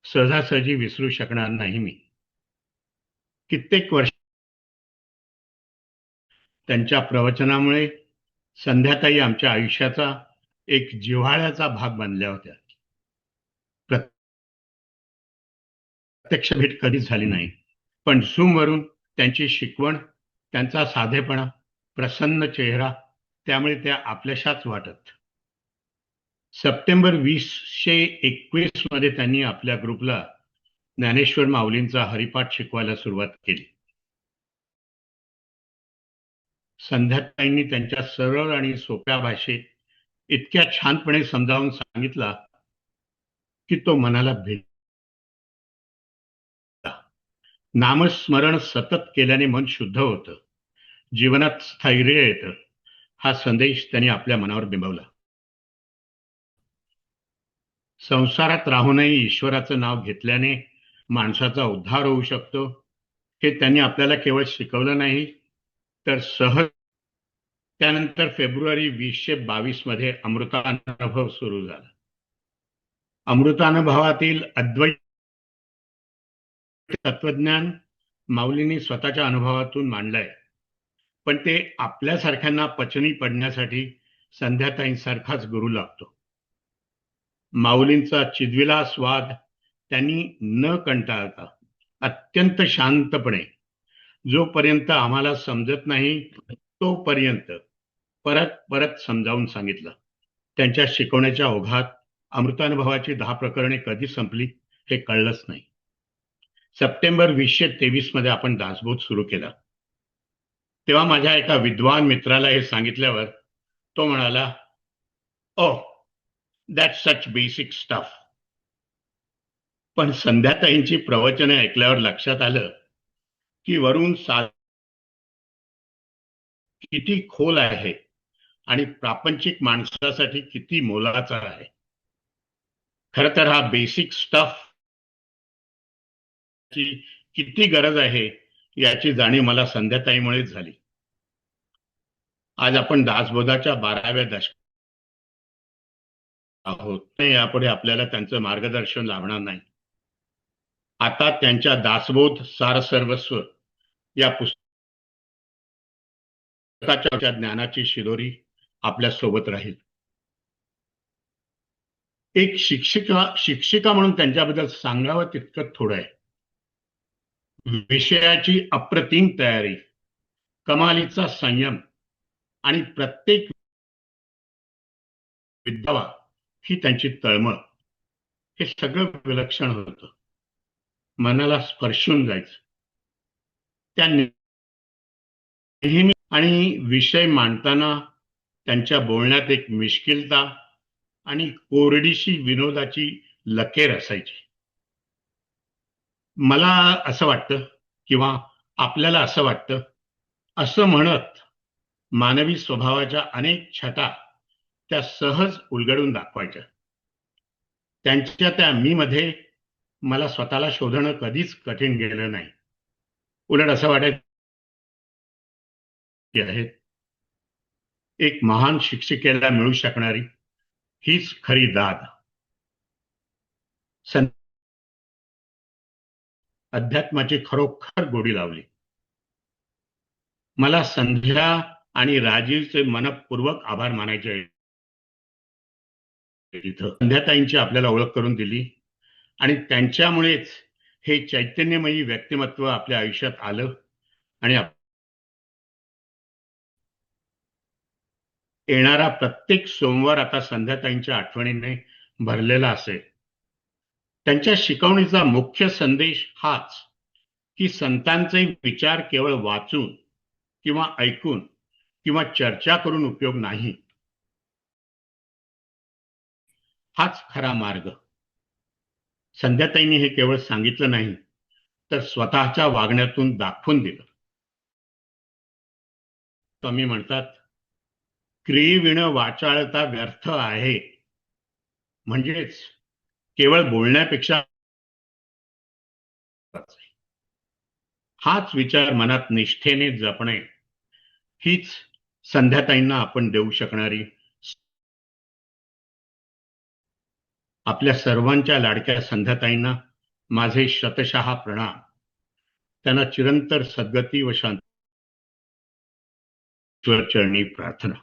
सहजासहजी विसरू शकणार नाही मी. कित्येक वर्ष त्यांच्या प्रवचनामुळे संध्याताई आमच्या आयुष्याचा एक जिव्हाळ्याचा भाग बनल्या होत्या. प्रत्यक्ष भेट कधीच झाली नाही, पण झूमवरून त्यांची शिकवण, त्यांचा साधेपणा, प्रसन्न चेहरा, त्यामुळे त्या आपल्याशाच वाटत. सप्टेंबर 2021 मध्ये त्यांनी आपल्या ग्रुपला ज्ञानेश्वर माऊलींचा हरिपाठ शिकवायला सुरुवात केली. संध्याताईंनी त्यांच्या सरळ आणि सोप्या भाषेत इतक्या छानपणे समजावून सांगितला की तो मनाला भिडला. नामस्मरण सतत केल्याने मन शुद्ध होतं, जीवनात स्थैर्य येतं, हा संदेश त्यांनी आपल्या मनावर बिंबवला. संसारात राहूनही ईश्वराचं नाव घेतल्याने माणसाचा उद्धार होऊ शकतो, हे त्यांनी आपल्याला केवळ शिकवलं नाही, तर सहज. त्यानंतर फेब्रुवारी 2022 मध्ये अमृतानुभव सुरू झाला. अमृतानुभवातील अद्वैत तत्वज्ञान माऊलींनी स्वतःच्या अनुभवातून मांडलंय, पण ते आपल्यासारख्यांना पचनी पडण्यासाठी संध्याताईंसारखाच गुरु लागतो. माऊलींचा चिदविलास वाद त्यांनी न कंटाळता अत्यंत शांतपणे, जोपर्यंत आम्हाला समजत नाही तोपर्यंत परत परत समजावून सांगितलं. त्यांच्या शिकवण्याच्या ओघात अमृतानुभवाची 10 प्रकरणे कधी संपली हे कळलंच नाही. सप्टेंबर 2023 मध्ये आपण दासबोध सुरू केला. तेव्हा माझ्या एका विद्वान मित्राला हे सांगितल्यावर तो म्हणाला, ओह, दॅट्स सच बेसिक स्टफ. पण संध्याताईंची प्रवचने ऐकल्यावर लक्षात आलं की वरून किती खोल आहे आणि प्रापंचिक माणसासाठी किती मोलाचा आहे. खरं तर हा बेसिक स्टफ ची किती गरज आहे याची जाणीव मला संध्याताईमुळेच झाली. आज आपण दासबोधाच्या 12व्या दशकात आहोत. यापुढे आपल्याला त्यांचं मार्गदर्शन लाभणार नाही. आता त्यांच्या दासबोध सारसर्वस्व या पुस्तकाच्या ज्ञानाची शिदोरी आपल्या सोबत राहील. एक शिक्षिका म्हणून त्यांच्याबद्दल सांगावं तितकं थोडं आहे. विषयाची अप्रतिम तयारी, कमालीचा संयम आणि प्रत्येक विद्यावा ही त्यांची तळमळ, हे सगळं विलक्षण होतं. मनाला स्पर्शून जायचं. त्या नेहमी आणि विषय मांडताना त्यांच्या बोलण्यात एक मिश्किलता आणि कोरडीशी विनोदाची लकेर असायची. मला असं वाटतं, किंवा आपल्याला असं वाटतं, असं म्हणत मानवी स्वभावाच्या अनेक छटा त्या सहज उलगडून दाखवायच्या. त्यांच्या त्या मी मध्ये मला स्वतःला शोधणं कधीच कठीण गेलं नाही. उलट असं वाटायचं आहेत एक महान शिक्षिकेला मिळू शकणारी हीच खरी दाद. अध्यात्माची खरोखर गोडी लावली. मला संध्या आणि राजीवचे मनपूर्वक आभार मानायचे. संध्याताईंची आपल्याला ओळख करून दिली आणि त्यांच्यामुळेच हे चैतन्यमयी व्यक्तिमत्व आपल्या आयुष्यात आलं आणि येणारा प्रत्येक सोमवार आता संध्याताईंच्या आठवणीने भरलेला असेल. त्यांच्या शिकवणीचा मुख्य संदेश हाच की संतांचे विचार केवळ वाचून किंवा ऐकून किंवा चर्चा करून उपयोग नाही. हाच खरा मार्ग. संध्याताईंनी हे केवळ सांगितलं नाही, तर स्वतःच्या वागण्यातून दाखवून दिलं. स्वामी म्हणतात, क्रियेविण वाचाळता व्यर्थ आहे. म्हणजेच केवळ बोलण्यापेक्षा हाच विचार मनात निष्ठेने जपणे हीच संध्याताईंना आपण देऊ शकणारी. आपल्या सर्वांच्या लाडक्या संध्याताईंना माझे शतशः प्रणाम. त्यांना चिरंतर सद्गती व शांती चरणी प्रार्थना.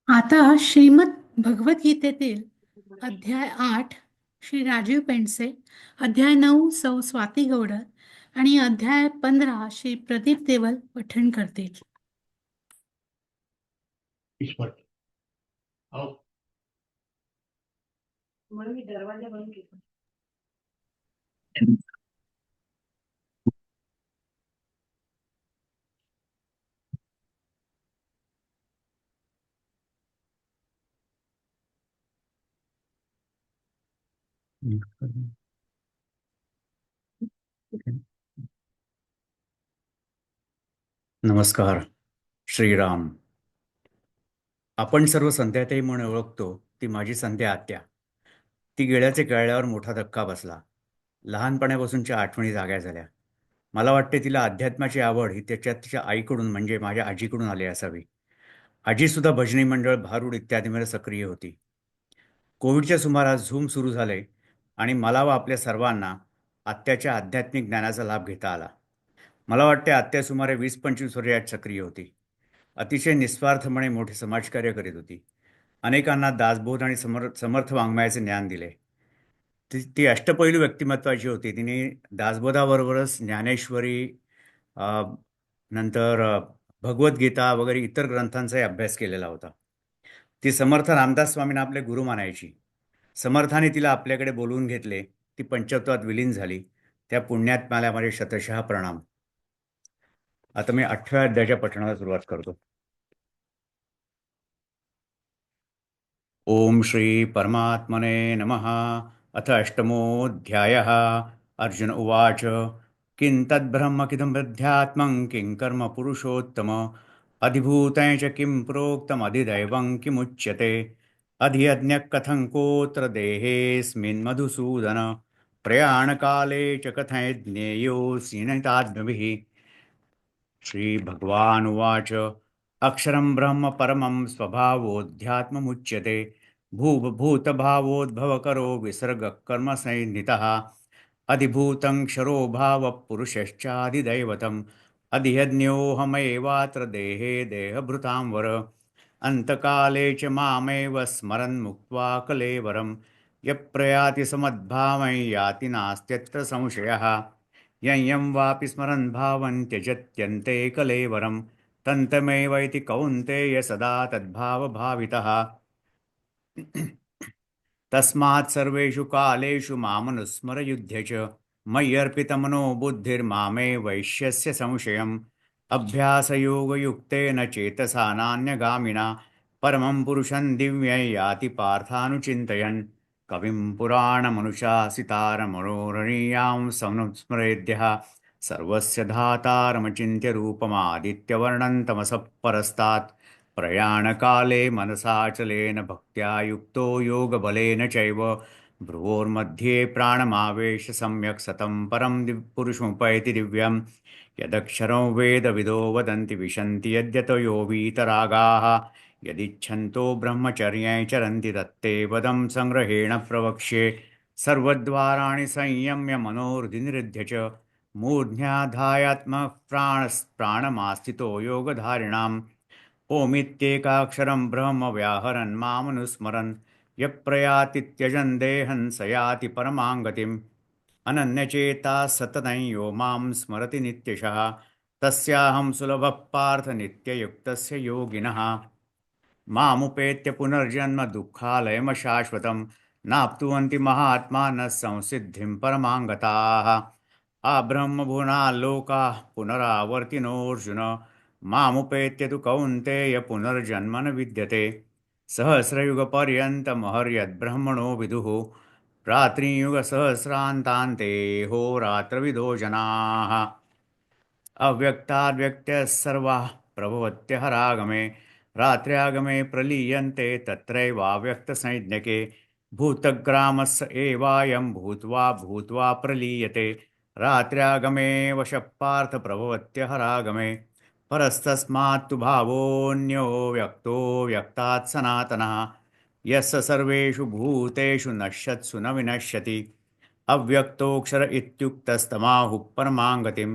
आता श्रीमद भगवद्गीतेतील अध्याय 8 श्री राजीव पेंडसे, अध्याय 9 सौ स्वाती गौडर आणि अध्याय 15 श्री प्रदीप देवल पठण करतील. म्हणून मी दरवाजा बंद केला. नमस्कार. श्रीराम. आपण सर्व संध्याताई म्हणून ओळखतो ती माझी संध्या आत्या. ती गेल्याचे कळल्यावर मोठा धक्का बसला. लहानपणापासूनच्या आठवणी जाग्या झाल्या. मला वाटते तिला अध्यात्माची आवड ही तिच्या आईकडून म्हणजे माझ्या आजीकडून आली असावी. आजीसुद्धा भजनी मंडळ, भारूड इत्यादीमध्ये सक्रिय होती. कोविडच्या सुमारास झूम सुरू झाले आणि मला व आपल्या सर्वांना आत्याच्या आध्यात्मिक ज्ञानाचा लाभ घेता आला. मला वाटते आत्या सुमारे 20-25 वर्षात सक्रिय होती. अतिशय निस्वार्थपणे मोठे समाजकार्य करीत होती. अनेकांना दासबोध आणि समर्थ वाङ्मयाचे ज्ञान दिले. ती अष्टपैलू व्यक्तिमत्वाची होती. तिने दासबोधाबरोबरच ज्ञानेश्वरी, नंतर भगवद्गीता वगैरे इतर ग्रंथांचाही अभ्यास केलेला होता. ती समर्थ रामदास स्वामींना आपले गुरु मानायची. समर्थाने तिला आपल्याकडे बोलवून घेतले. ती पंचत्वात विलीन झाली. त्या पुण्यात्म्याला माझे शतशः प्रणाम. आता मी 8व्या अध्यायाच्या पठणाला सुरुवात करतो. ओम श्री परमात्मने नमः. अथ अष्टमोऽध्यायः. अर्जुन उवाच किं तद्ब्रह्म किदमध्यात्मं किं कर्म पुरुषोत्तम अधिभूतं च किं प्रोक्तमधिदैवं किमुच्यते अधियज्ञः कथं कोऽत्र देहेऽस्मिन् मधुसूदन प्रयाणकाले च कथं ज्ञेयोऽसि नितात्मभिः. श्रीभगवानुवाच अक्षरं ब्रह्म परमं स्वभावोऽध्यात्ममुच्यते भूतभावोद्भवकरो विसर्गः कर्मसंज्ञितः अधिभूतं क्षरो भावः पुरुषश्चाधिदैवतम् अधियज्ञोऽहमेवात्र देहे देहभृतां वर अन्तकाले च मामेव स्मरन् मुक्त्वा कलेवरं यः प्रयाति समद्भावं याति नास्त्यत्र संशयः यं वापि स्मरन् भावं त्यजत्यन्ते कलेवरं तन्तमेवैति कौन्तेय सदा तद्भावभावितः. तस्मात् सर्वेषु कालेषु मामनुस्मरयुध्य च मय्यर्पितमनो बुद्धिर्मामे वैश्यस्य संशयम् अभ्यासयोगयुक्तेन चेतसा नान्यगामिना परमं पुरुषं दिव्यं याति पार्थानुचिन्तयन्. कविं पुराणमनुशासितारमनोरणीयां संस्मरेद्यः सर्वस्य धातारमचिन्त्य रूपमादित्यवर्णं तमसः परस्तात् प्रयाणकाले मनसाचलेन भक्त्या युक्तो योगबलेन चैव भ्रुवोर्मध्ये प्राणमावेश सम्यक् सतं परं पुरुषमुपैति दिव्यं यदक्षरं वेदविदो वदन्ति विशन्ति यद्यतयो वीतरागाः यदिच्छन्तो ब्रह्मचर्ये चरन्ति तत्ते वदं संग्रहेण प्रवक्ष्ये. सर्वद्वाराणि संयम्य मनोहृदि निरुध्य च मूर्ध्याधायात्मः प्राणमास्थितो योगधारिणाम् ओमित्येकाक्षरं ब्रह्म व्याहरन् मामनुस्मरन् यः प्रयाति त्यजन् देहं स याति परमां गतिम् अनन्यचेताः सततं यो मां स्मरति नित्यशः तस्याहं सुलभः पार्थ नित्ययुक्तस्य योगिनः. मामुपेत्य पुनर्जन्म दुःखालयमशाश्वतं नाप्नुवन्ति महात्मानः संसिद्धिं परमां गताः. आब्रह्मभुवनाल्लोकाः पुनरावर्तिनोऽर्जुन मामुपेत्य तु कौन्तेय पुनर्जन्म न विद्यते सहस्रयुगपर्यन्तमहर्यद्ब्रह्मणो विदुः रात्रियुगसहस्रान्तान्ते होरात्रविदो जनाः अव्यक्ताद्व्यक्तयः सर्वाः प्रभवत्यहरागमे रात्र्यागमे प्रलीयन्ते तत्रैवाव्यक्तसंज्ञके भूतग्रामस्य एवायं भूत्वा भूत्वा प्रलीयते रात्र्यागमे वशः पार्थ प्रभवत्यहरागमे परस्तस्मात्तु भावोऽन्यो व्यक्तो व्यक्तात् सनातनः यस्य सर्वेषु भूतेषु नश्यत्सु न विनश्यति अव्यक्तोऽक्षर इत्युक्तस्तमाहुः परमां गतिं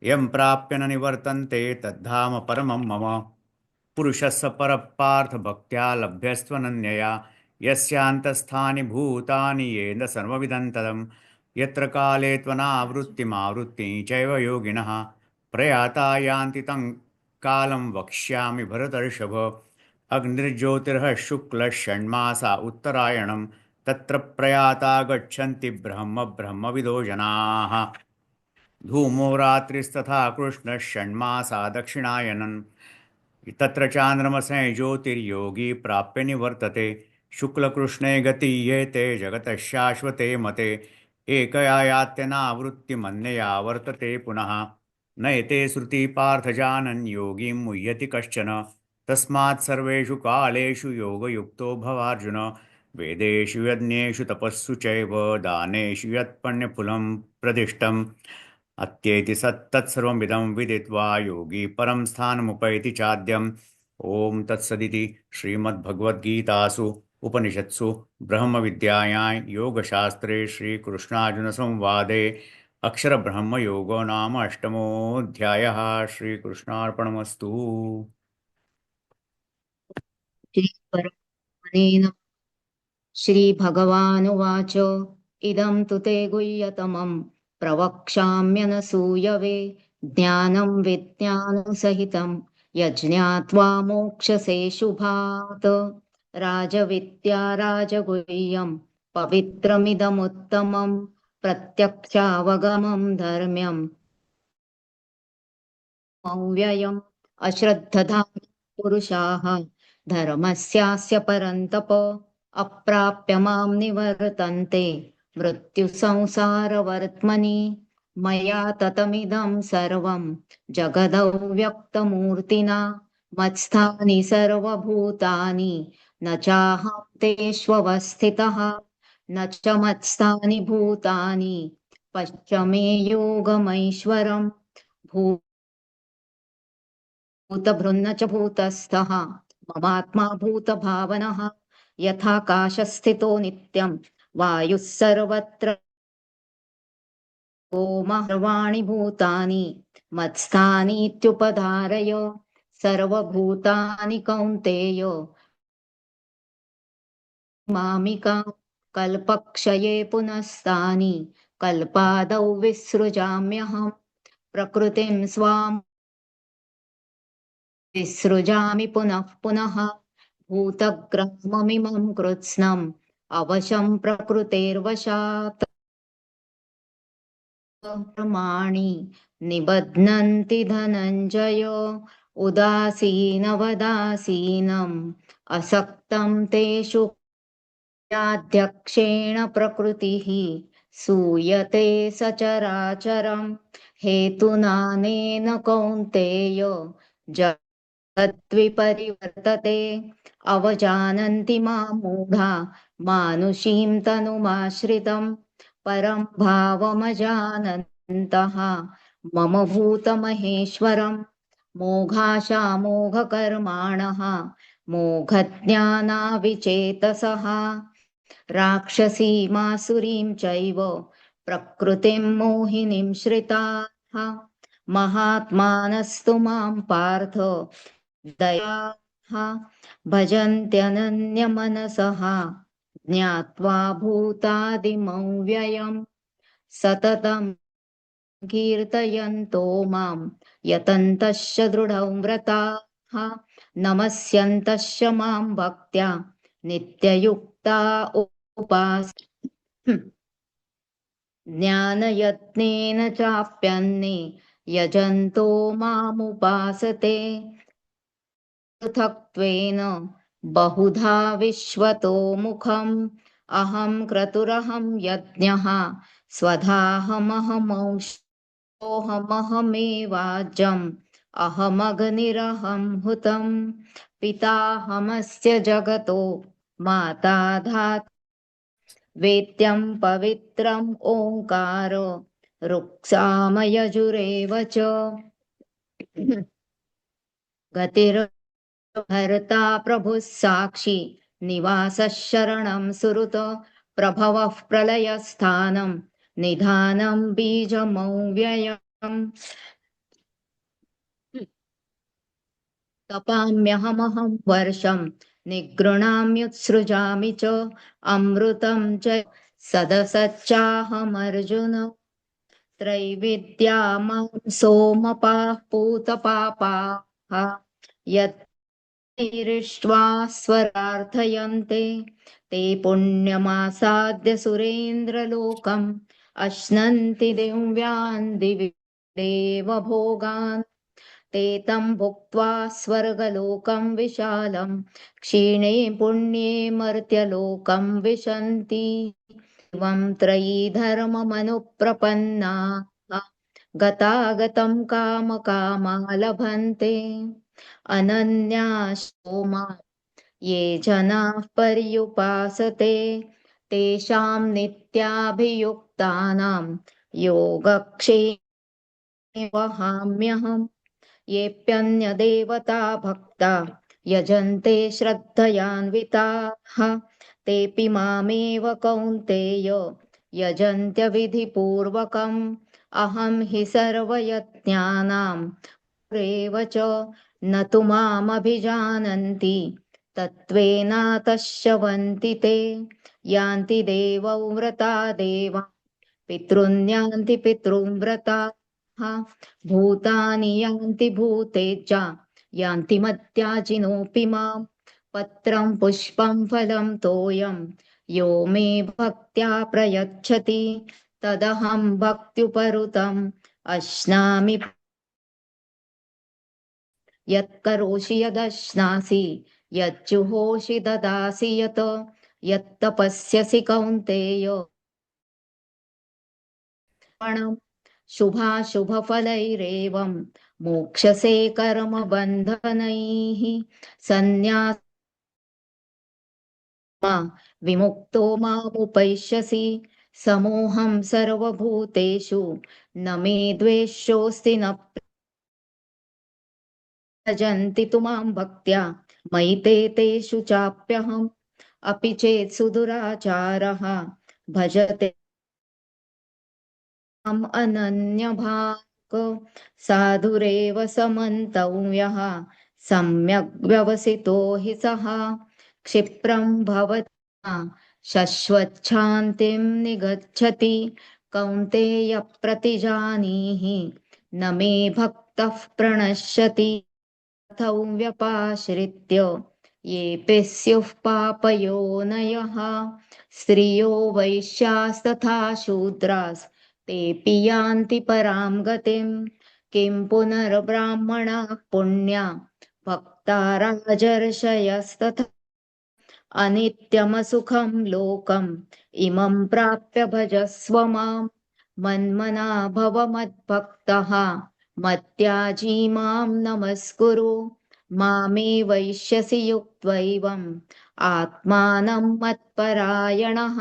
यं प्राप्य न निवर्तन्ते तद्धाम परमं मम पुरुषस्य परपार्थ भक्त्या लभ्यस्त्वनन्यया यस्यान्तस्थानि भूतानि येन सर्वमिदं तदं यत्र काले त्वनावृत्तिमावृत्तिं चैव योगिनः प्रयाता यान्ति तं कालं वक्ष्यामि भरतर्षभ अग्निर्ज्योतिर्ः शुक्लः षण्मासा उत्तरायणं तत्र प्रयाता गच्छन्ति ब्रह्मविदो जनाः धूमो रात्रिस्तथा कृष्णः षण्मासा दक्षिणायनन् तत्र चान्द्रमसै ज्योतिर्योगी प्राप्य निवर्तते शुक्लकृष्णे गतीयेते जगतः शाश्वते मते एकया यात्यनावृत्तिमन्यया वर्तते पुनः नयते श्रुति पार्थ जानन् योगीं मुह्यति कश्चन तस्मात् सर्वेषु कालेषु योगयुक्तो भवार्जुन वेदेषु यज्ञेषु तपस्सु चैव दानेषु यत्पुण्यफलं प्रदिष्टम् अत्येति तत्सर्वमिदं विदित्वा योगी परं स्थानमुपैति चाद्यम् ॐ तत्सदिति श्रीमद्भगवद्गीतासु उपनिषत्सु ब्रह्मविद्यायां योगशास्त्रे श्रीकृष्णार्जुनसंवादे अक्षरब्रह्मयोगो नाम अष्टमोऽध्यायः। श्रीकृष्णार्पणमस्तु। श्रीपरमात्मने नमः। श्रीभगवानुवाच इदं तु ते गुह्यतमं प्रवक्ष्याम्यनसूयवे ज्ञानं विज्ञानसहितं यज्ञात्वा मोक्षसे शुभात् राजविद्या राजगुह्यं पवित्रमिदमुत्तमं प्रत्यक्षावगमं धर्म्यम् अव्ययम् अश्रद्धधानः पुरुषाः धर्मस्यास्य परन्तप अप्राप्य मां निवर्तन्ते मृत्युसंसारवर्त्मनि मया ततमिदं सर्वं जगदव्यक्तमूर्तिना मत्स्थानि सर्वभूतानि न चाहं तेष्वस्थितः न च मत्स्थानि भूतानि पश्च मे योगमैश्वरम् भूतभृन्न च भूतस्थः ममात्मा भूतभावनः यथाकाशस्थितो नित्यं वायुः सर्वत्र सर्वाणि भूतानि मत्स्थानीत्युपधारय सर्वभूतानि कौन्तेय मामिका कल्पक्षये पुनस्तानि कल्पादौ विसृजाम्यहं प्रकृतिं स्वां विसृजामि पुनः पुनः भूतग्राममिमं कृत्स्नम् अवशं प्रकृतेर्वशात् प्रमाणि निबध्नन्ति धनञ्जय उदासीनवदासीनम् असक्तं तेषु याध्यक्षेण प्रकृतिः सूयते सचराचरं हेतुनानेन कौन्तेय जगद्विपरिवर्तते अवजानन्ति मां मूढा मानुषीं तनुमाश्रितं परं भावमजानन्तः मम भूतमहेश्वरं मोघाशामोघकर्माणः मोघज्ञानाविचेतसः राक्षसीमासुरीं चैव प्रकृतिं मोहिनीं श्रिताः महात्मानस्तु मां पार्थ दयाः भजन्त्यनन्यमनसः ज्ञात्वा भूतादिमव्ययम् सततं कीर्तयन्तो मां यतन्तश्च दृढं व्रताः नमस्यन्तश्च मां भक्त्या नित्ययुक्ता उपास ज्ञानयत्नेन चाप्यन्ने यजन्तो मामुपासते पृथक्त्वेन बहुधा विश्वतो मुखम् अहं क्रतुरहं यज्ञः स्वधाहमहमौषोऽहमहमेवाज्यम् अहमग्निरहं हुतं पिताहमस्य जगतो माता धाता वेद्यं पवित्रम् ओङ्कार ऋक्सामयजुरेव च गतिर्भर्ता प्रभुः साक्षी निवासः शरणं सुहृत् प्रभवः प्रलयस्थानं निधानं बीजमव्ययम् तपाम्यहमहं वर्षं निगृह्णाम्युत्सृजामि च अमृतं च सदसच्चाहमर्जुन त्रैविद्या मां सोमपाः पूतपापाः यत्तीरिष्ट्वा स्वरार्थयन्ते ते पुण्यमासाद्य सुरेन्द्रलोकम् अश्नन्ति दिव्यान् दिवि देवभोगान् ते तं भुक्त्वा स्वर्गलोकं विशालं क्षीणे पुण्ये मर्त्यलोकं विशन्ति एवं त्रयी धर्ममनुप्रपन्नाः गतागतं कामकामा लभन्ते अनन्याश्चो मां ये जनाः पर्युपासते तेषां नित्याभियुक्तानां योगक्षेमे वहाम्यहम् येऽप्यन्यदेवता भक्ता यजन्ते श्रद्धयान्विताः तेऽपि मामेव कौन्तेय यजन्त्यविधिपूर्वकम् अहं हि सर्वयज्ञानां पुरेव च न तु मामभिजानन्ति तत्त्वेनातश्यवन्ति ते यान्ति देवौ व्रता देवा पितॄन्यान्ति पितृव्रता भूतानि यान्ति भूतेज्जा यान्ति मद्याजिनोऽपि माम् पत्रं पुष्पं फलं तोयं यो मे भक्त्या प्रयच्छति तदहं भक्त्युपरुतम् अश्नामि यत्करोषि यदश्नासि यज्जुहोषि ददासि यत्तपस्यसि कौन्तेय शुभाशुभफलैरेवं मोक्षसे कर्मबन्धनैः सन्न्यास विमुक्तो मामुपैष्यसि समोऽहं सर्वभूतेषु न मे द्वेष्योऽस्ति न भजन्ति तु मां भक्त्या मयि ते तेषु चाप्यहम् अपि चेत् सुदुराचारः भजते अनन्यभाक् साधुरेव समन्तव्यः सम्यग् व्यवसितो हि सः क्षिप्रं भवति शश्वच्छान्तिं निगच्छति कौन्तेय प्रतिजानीहि न मे भक्तः प्रणश्यति व्यपाश्रित्य येऽपि स्युः पापयोनयः स्त्रियो वैश्यास्तथा शूद्रास् तेऽपि यान्ति परां गतिं किं पुनर्ब्राह्मणाः पुण्या भक्ता राजर्षयस्तथा अनित्यमसुखं लोकम् इमं प्राप्य भजस्व मां मन्मना भव मद्भक्तः मत्याजी मां नमस्कुरु मामे वैष्यसि युक्त्वैवम् आत्मानं मत्परायणः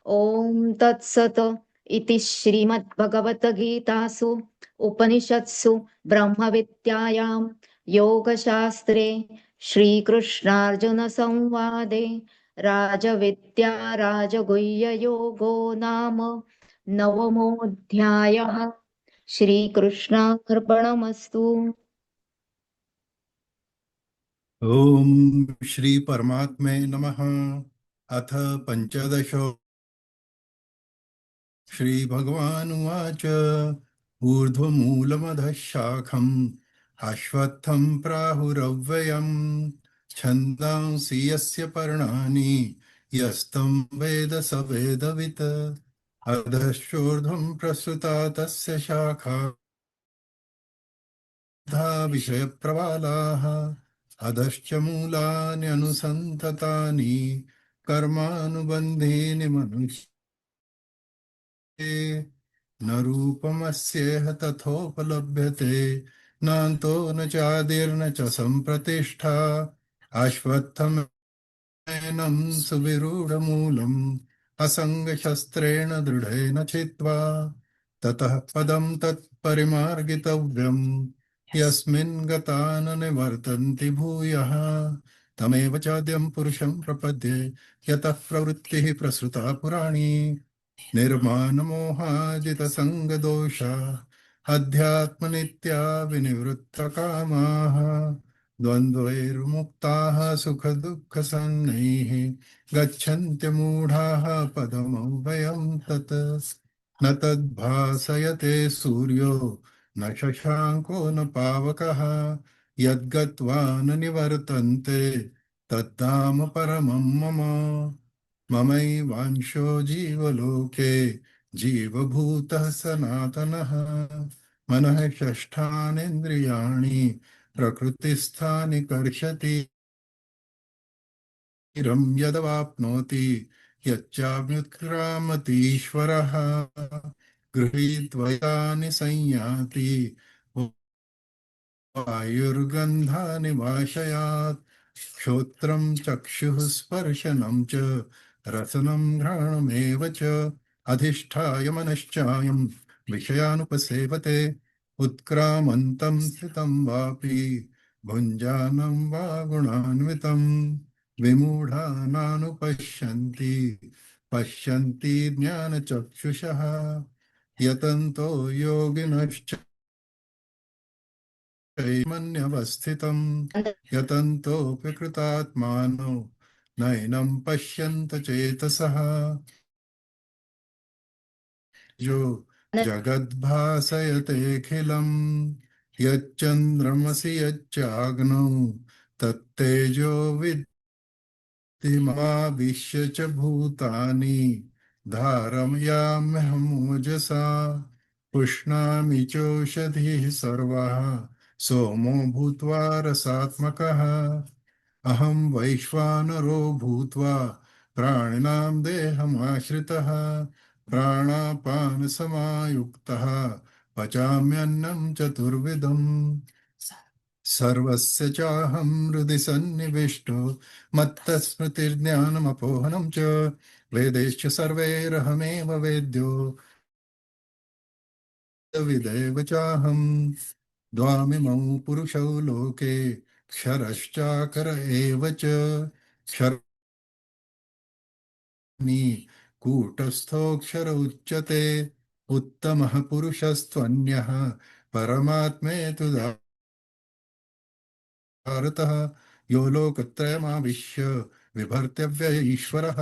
ॐ तत्सत् इति श्रीमद्भगवद्गीतासु उपनिषत्सु ब्रह्मविद्यायां योगशास्त्रे श्रीकृष्णार्जुनसंवादे राजविद्या राजगुह्ययोगो नाम नवमोऽध्यायः श्रीकृष्णार्पणमस्तु। ओम श्री परमात्मे नमः। अथ पंचदशो श्री भगवानुवाच ऊर्ध्वमूलमधः शाखम् अश्वत्थं प्राहुरव्ययम् छन्दांसि यस्य पर्णानि यस्तं वेद स वेदवित् अधश्चोर्ध्वं प्रसृता तस्य शाखा विषयप्रवालाः अधश्च मूलानि अनुसन्ततानि कर्मानुबन्धीनि मनुष्ये न रूपमस्येह तथोपलभ्यते नान्तो न चादिर्न च सम्प्रतिष्ठा अश्वत्थमेनं सुविरूढमूलम् असङ्गशस्त्रेण दृढेन छित्त्वा ततः पदं तत्परिमार्गितव्यम् यस्मिन् गता न निवर्तन्ति भूयः तमेव चाद्यं पुरुषं प्रपद्ये यतः प्रवृत्तिः प्रसृता पुराणी निर्माणमोहाजितसङ्गदोषा अध्यात्मनित्या विनिवृत्तकामाः द्वन्द्वैर्मुक्ताः सुखदुःखसन्नैः गच्छन्त्यमूढाः पदमव्ययं तत् न तद्भासयते सूर्यो न शशाङ्को न पावकः यद्गत्वा न निवर्तन्ते तद्धाम परमं मम ममैवांशो जीवलोके जीवभूतः सनातनः मनः षष्ठानीन्द्रियाणि प्रकृतिस्थानि कर्षति यदवाप्नोति यच्चाप्युत्क्रामतीश्वरः गृहीत्वयानि संयाति वायुर्गन्धानि वाशयात् श्रोत्रं चक्षुः स्पर्शनं च रसनं घ्राणमेव च अधिष्ठाय मनश्चायं विषयानुपसेवते उत्क्रामन्तं स्थितं वापि भुञ्जानं वा गुणान्वितं विमूढानानुपश्यन्ति पश्यन्ति ज्ञानचक्षुषः यतन्तो योगिनश्च मन्यवस्थितं यतन्तोऽपि कृतात्मानो नैनं पश्यन्त चेतसः यो जगद्भासयतेऽखिलं यच्चन्द्रमसि यच्चाग्नौ तत्तेजो विद्धिमाविश्य च भूतानि धारयाम्यहमोजसा पुष्णामि चोषधिः सर्वः सोमो भूत्वा रसात्मकः अहं वैश्वानरो भूत्वा प्राणिनां देहमाश्रितः प्राणापानसमायुक्तः पचाम्यन्नं चतुर्विधम् सर्वस्य चाहं हृदि सन्निविष्टो मत्तस्मृतिर्ज्ञानमपोहनं च वेदैश्च सर्वैरहमेव वेद्यो विदेव चाहं द्वामिमौ पुरुषौ लोके क्षरश्चाकर एव च क्षरणी कूटस्थोऽक्षर उच्यते उत्तमः पुरुषस्त्वन्यः परमात्मेतु भारतः यो लोकत्रयमाविश्य बिभर्त्यव्य ईश्वरः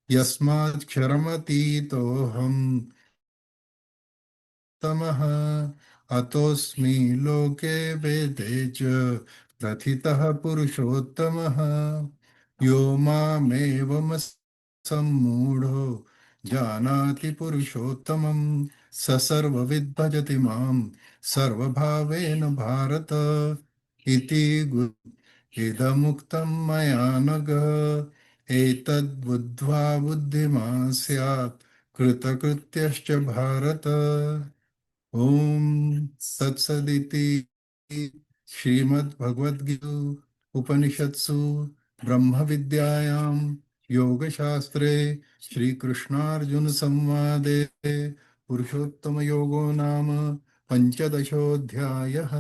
यस्माक्षरमतीतोऽहम् तमः अतोऽस्मि लोके वेदे च प्रथितः पुरुषोत्तमः यो मामेवमसम्मूढो जानाति पुरुषोत्तमं स सर्वविद् भजति मां सर्वभावेन भारत इति इदमुक्तं मया नघ एतद्बुद्ध्वा बुद्धिमान् स्यात् कृतकृत्यश्च भारत ओम तत्सदिति श्रीमद्भगवद्गीता उपनिषत्सु ब्रह्म विद्यायां योगशास्त्रे श्रीकृष्णार्जुन संवादे पुरुषोत्तम योगो नाम पंचदशोऽध्यायः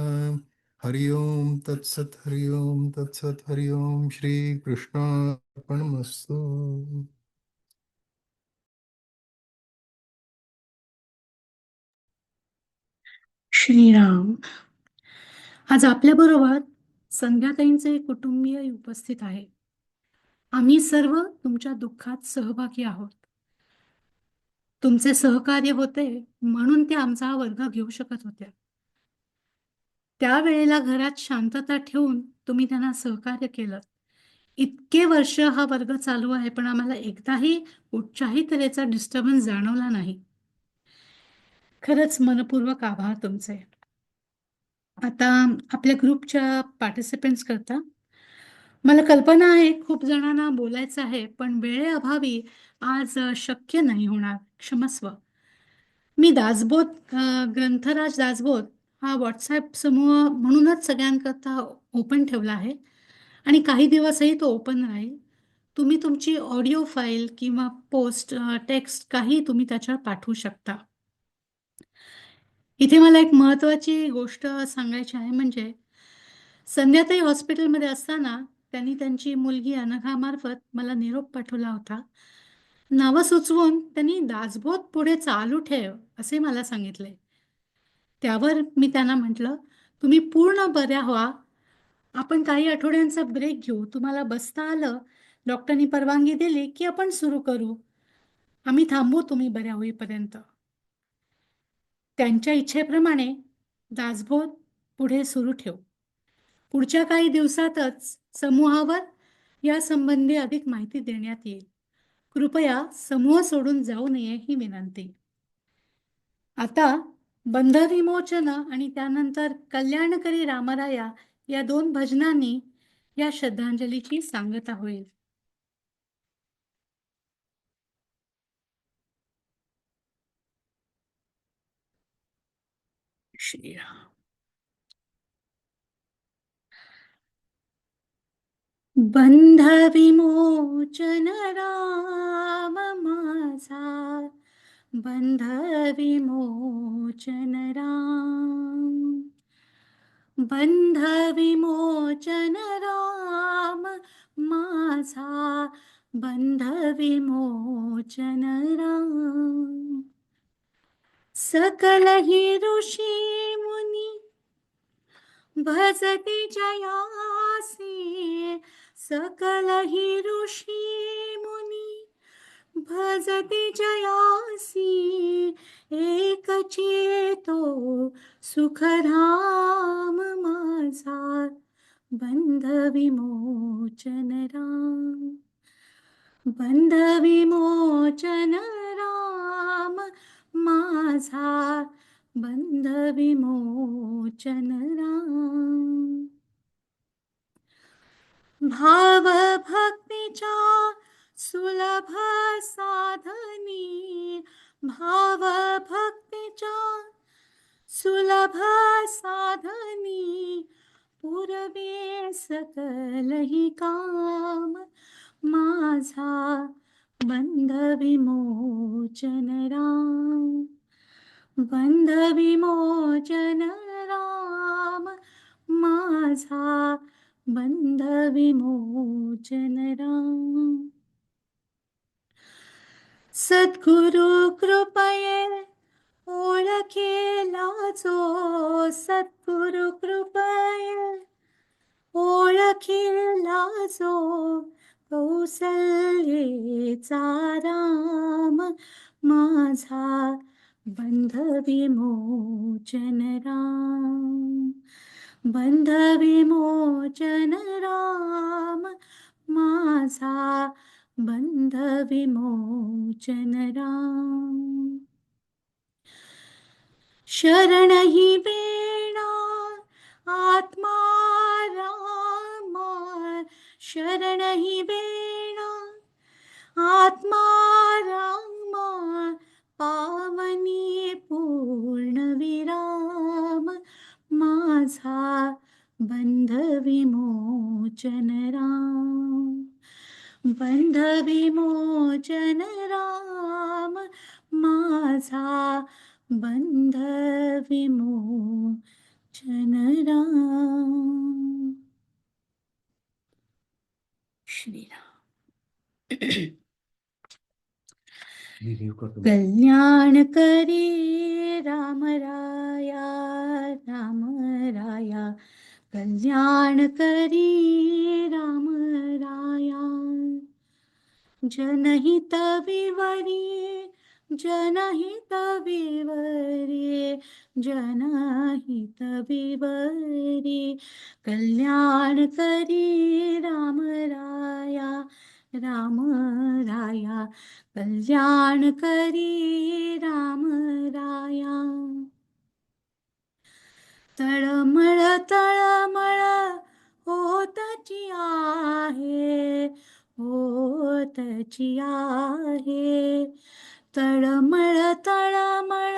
हरि ओम तत्सत् हरि ओम तत्सत् हरि ओम श्रीकृष्णार्पणमस्तु। श्रीराम. आज आपल्याबरोबर संध्याताईंचे कुटुंबीय उपस्थित आहे. आम्ही सर्व तुमच्या दुःखात सहभागी आहोत. तुमचे सहकार्य होते म्हणून ते आमचा हा वर्ग घेऊ शकत होत्या. त्यावेळेला घरात शांतता ठेवून तुम्ही त्यांना सहकार्य केलं. इतके वर्ष हा वर्ग चालू आहे पण आम्हाला एकदाही कुठच्याही तऱ्हेचा डिस्टर्बन्स जाणवला नाही. खरंच मनपूर्वक आभार तुमचे. आता आपल्या ग्रुपच्या पार्टिसिपंट्स करता मला कल्पना आहे खूप जणांना बोलायचं आहे, पण वेळेअभावी आज शक्य नाही होणार. क्षमस्व. मी दासबोध ग्रंथराज दासबोध हा व्हॉट्सॲप समूह म्हणूनच सगळ्यांकरता ओपन ठेवला आहे आणि काही दिवसही तो ओपन राहील. तुम्ही तुमची ऑडिओ फाईल किंवा पोस्ट टेक्स्ट काही तुम्ही त्याच्यावर पाठवू शकता. इथे मला एक महत्त्वाची गोष्ट सांगायची आहे, म्हणजे संध्याताई हॉस्पिटलमध्ये असताना त्यांनी त्यांची मुलगी अनघामार्फत मला निरोप पाठवला होता. नावं सुचवून त्यांनी दासबोध पुढे चालू ठेव असे मला सांगितले. त्यावर मी त्यांना म्हटलं, तुम्ही पूर्ण बऱ्या व्हा, आपण काही आठवड्यांचा ब्रेक घेऊ, तुम्हाला बसता आलं, डॉक्टरनी परवानगी दिली की आपण सुरू करू, आम्ही थांबू तुम्ही बऱ्या होईपर्यंत. त्यांच्या इच्छेप्रमाणे दासबोध पुढे सुरू ठेवू. पुढच्या काही दिवसातच समूहावर या संबंधी अधिक माहिती देण्यात येईल. कृपया समूह सोडून जाऊ नये ही विनंती. आता बंधविमोचन आणि त्यानंतर कल्याणकरी रामराया या 2 भजनांनी या श्रद्धांजलीची सांगता होईल. श्रीराम. बंधविमोचन राम माझा, बंधविमोचन राम, बंधविमोचन राम माझा, बंधविमोचन राम. सकल ही ऋषी मुनी भजते जयासी, सकल ही ऋषी मुनी भजते जयासी, एक चेतो सुखधाम माझा, बंधविमोचन राम, बंधविमोचन राम माझा, बंधविमोचन राम. भाव भक्तीच्या सुलभ साधनी, भाव भक्तीच्या सुलभ साधनी, पूर्वे सकलही काम माझा, बंधविमोचन राम, बंधविमोचन राम माझा, बंधविमोचन राम. सद्गुरु कृपये ओळखेला जो, सद्गुरु कृपये ओळखेला जो, कौसल्येचा राम माझा, बंधविमोचन राम, बंधविमोचन राम माझा, बंधविमोचन राम. शरण ही वेणा आत्मा रामा, शरण ही वेणा आत्मा रामा, पावनी पूर्ण विराम माझा, बंधविमोचन राम, बंधविमोचन राम माझा, बंधविमोचन राम. श्रीराम. कल्याण करी राम राया, राम राया, कल्याण करी राम राया. जनहित विवरी, जनहित विवरी, जनहित विवरी, कल्याण करी राम राया, राम राया, कल्याण करी राम राया. तळमळ तळमळ होतची आहे, होतची आहे. तळमळ तळमळ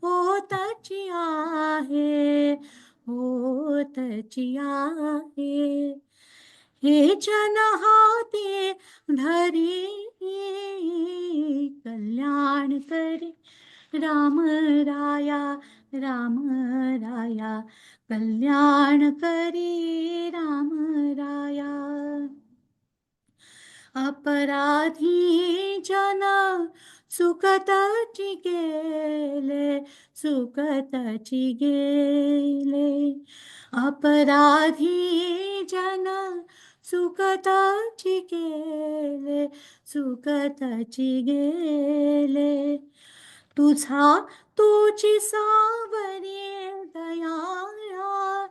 होतची आहे, होतची आहे. हे जन हाती धरी कल्याण करी राम राया, राम राया. कल्याण करी राम राया. अपराधी जन सुखताची गेले, सुखताची गेले. अपराधी जन सुखताची गेले, सुखताची गेले. तुझी सावरी दया,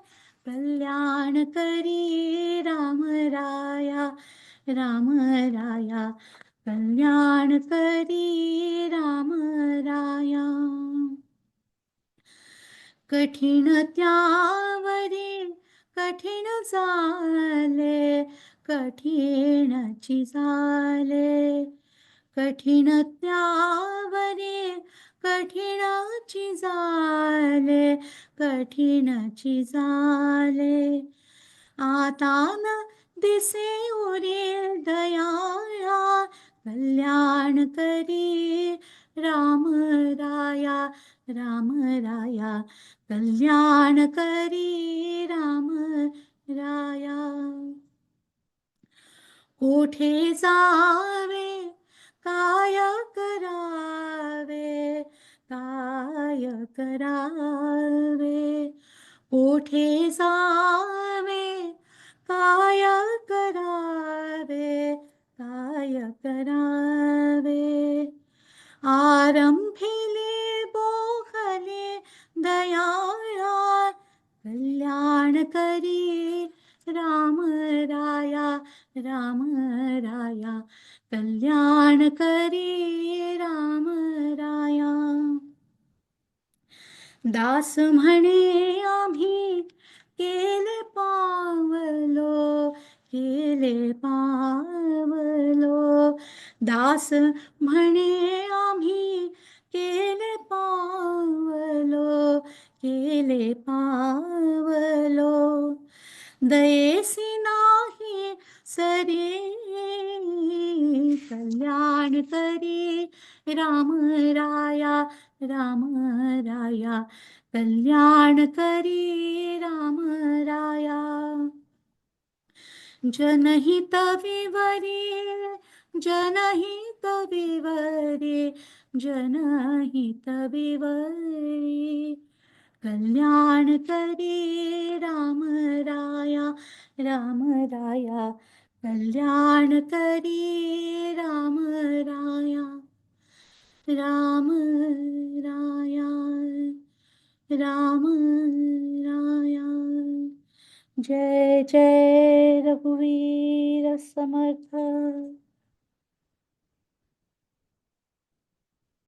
कल्याण करी राम राया, राम राया. कल्याण करी राम राया. कठीण त्यावरी कठीण झाले, कठीणची झाले. कठीण त्यावरी कठीणची झाले, कठीणची झाले. आता न दिसे उरी दया, कल्याण करी राम राया, राम राया. कल्याण करी राम राया. कोठे जावे काय करावे, काय करावे. कोठे जावे काय करावे, काय करावे. आरंभिले बोहले दया, कल्याण करी राम राया, राम राया. कल्याण करी राम राया. दास म्हणे आम्ही केले पावलो, केले पावलो. दास म्हणे आम्ही केले पावलो, केले पावलो. दयेसी नाही सरी, कल्याण करी राम राया, राम राया. कल्याण करी राम राया. जनहित विवरी, जनहित विवरी, जनहित विवरी. कल्याण करी राम राया, राम राया. कल्याण करी राम राया, राम राया, राम राया. जय जय रघुवीर समर्थ.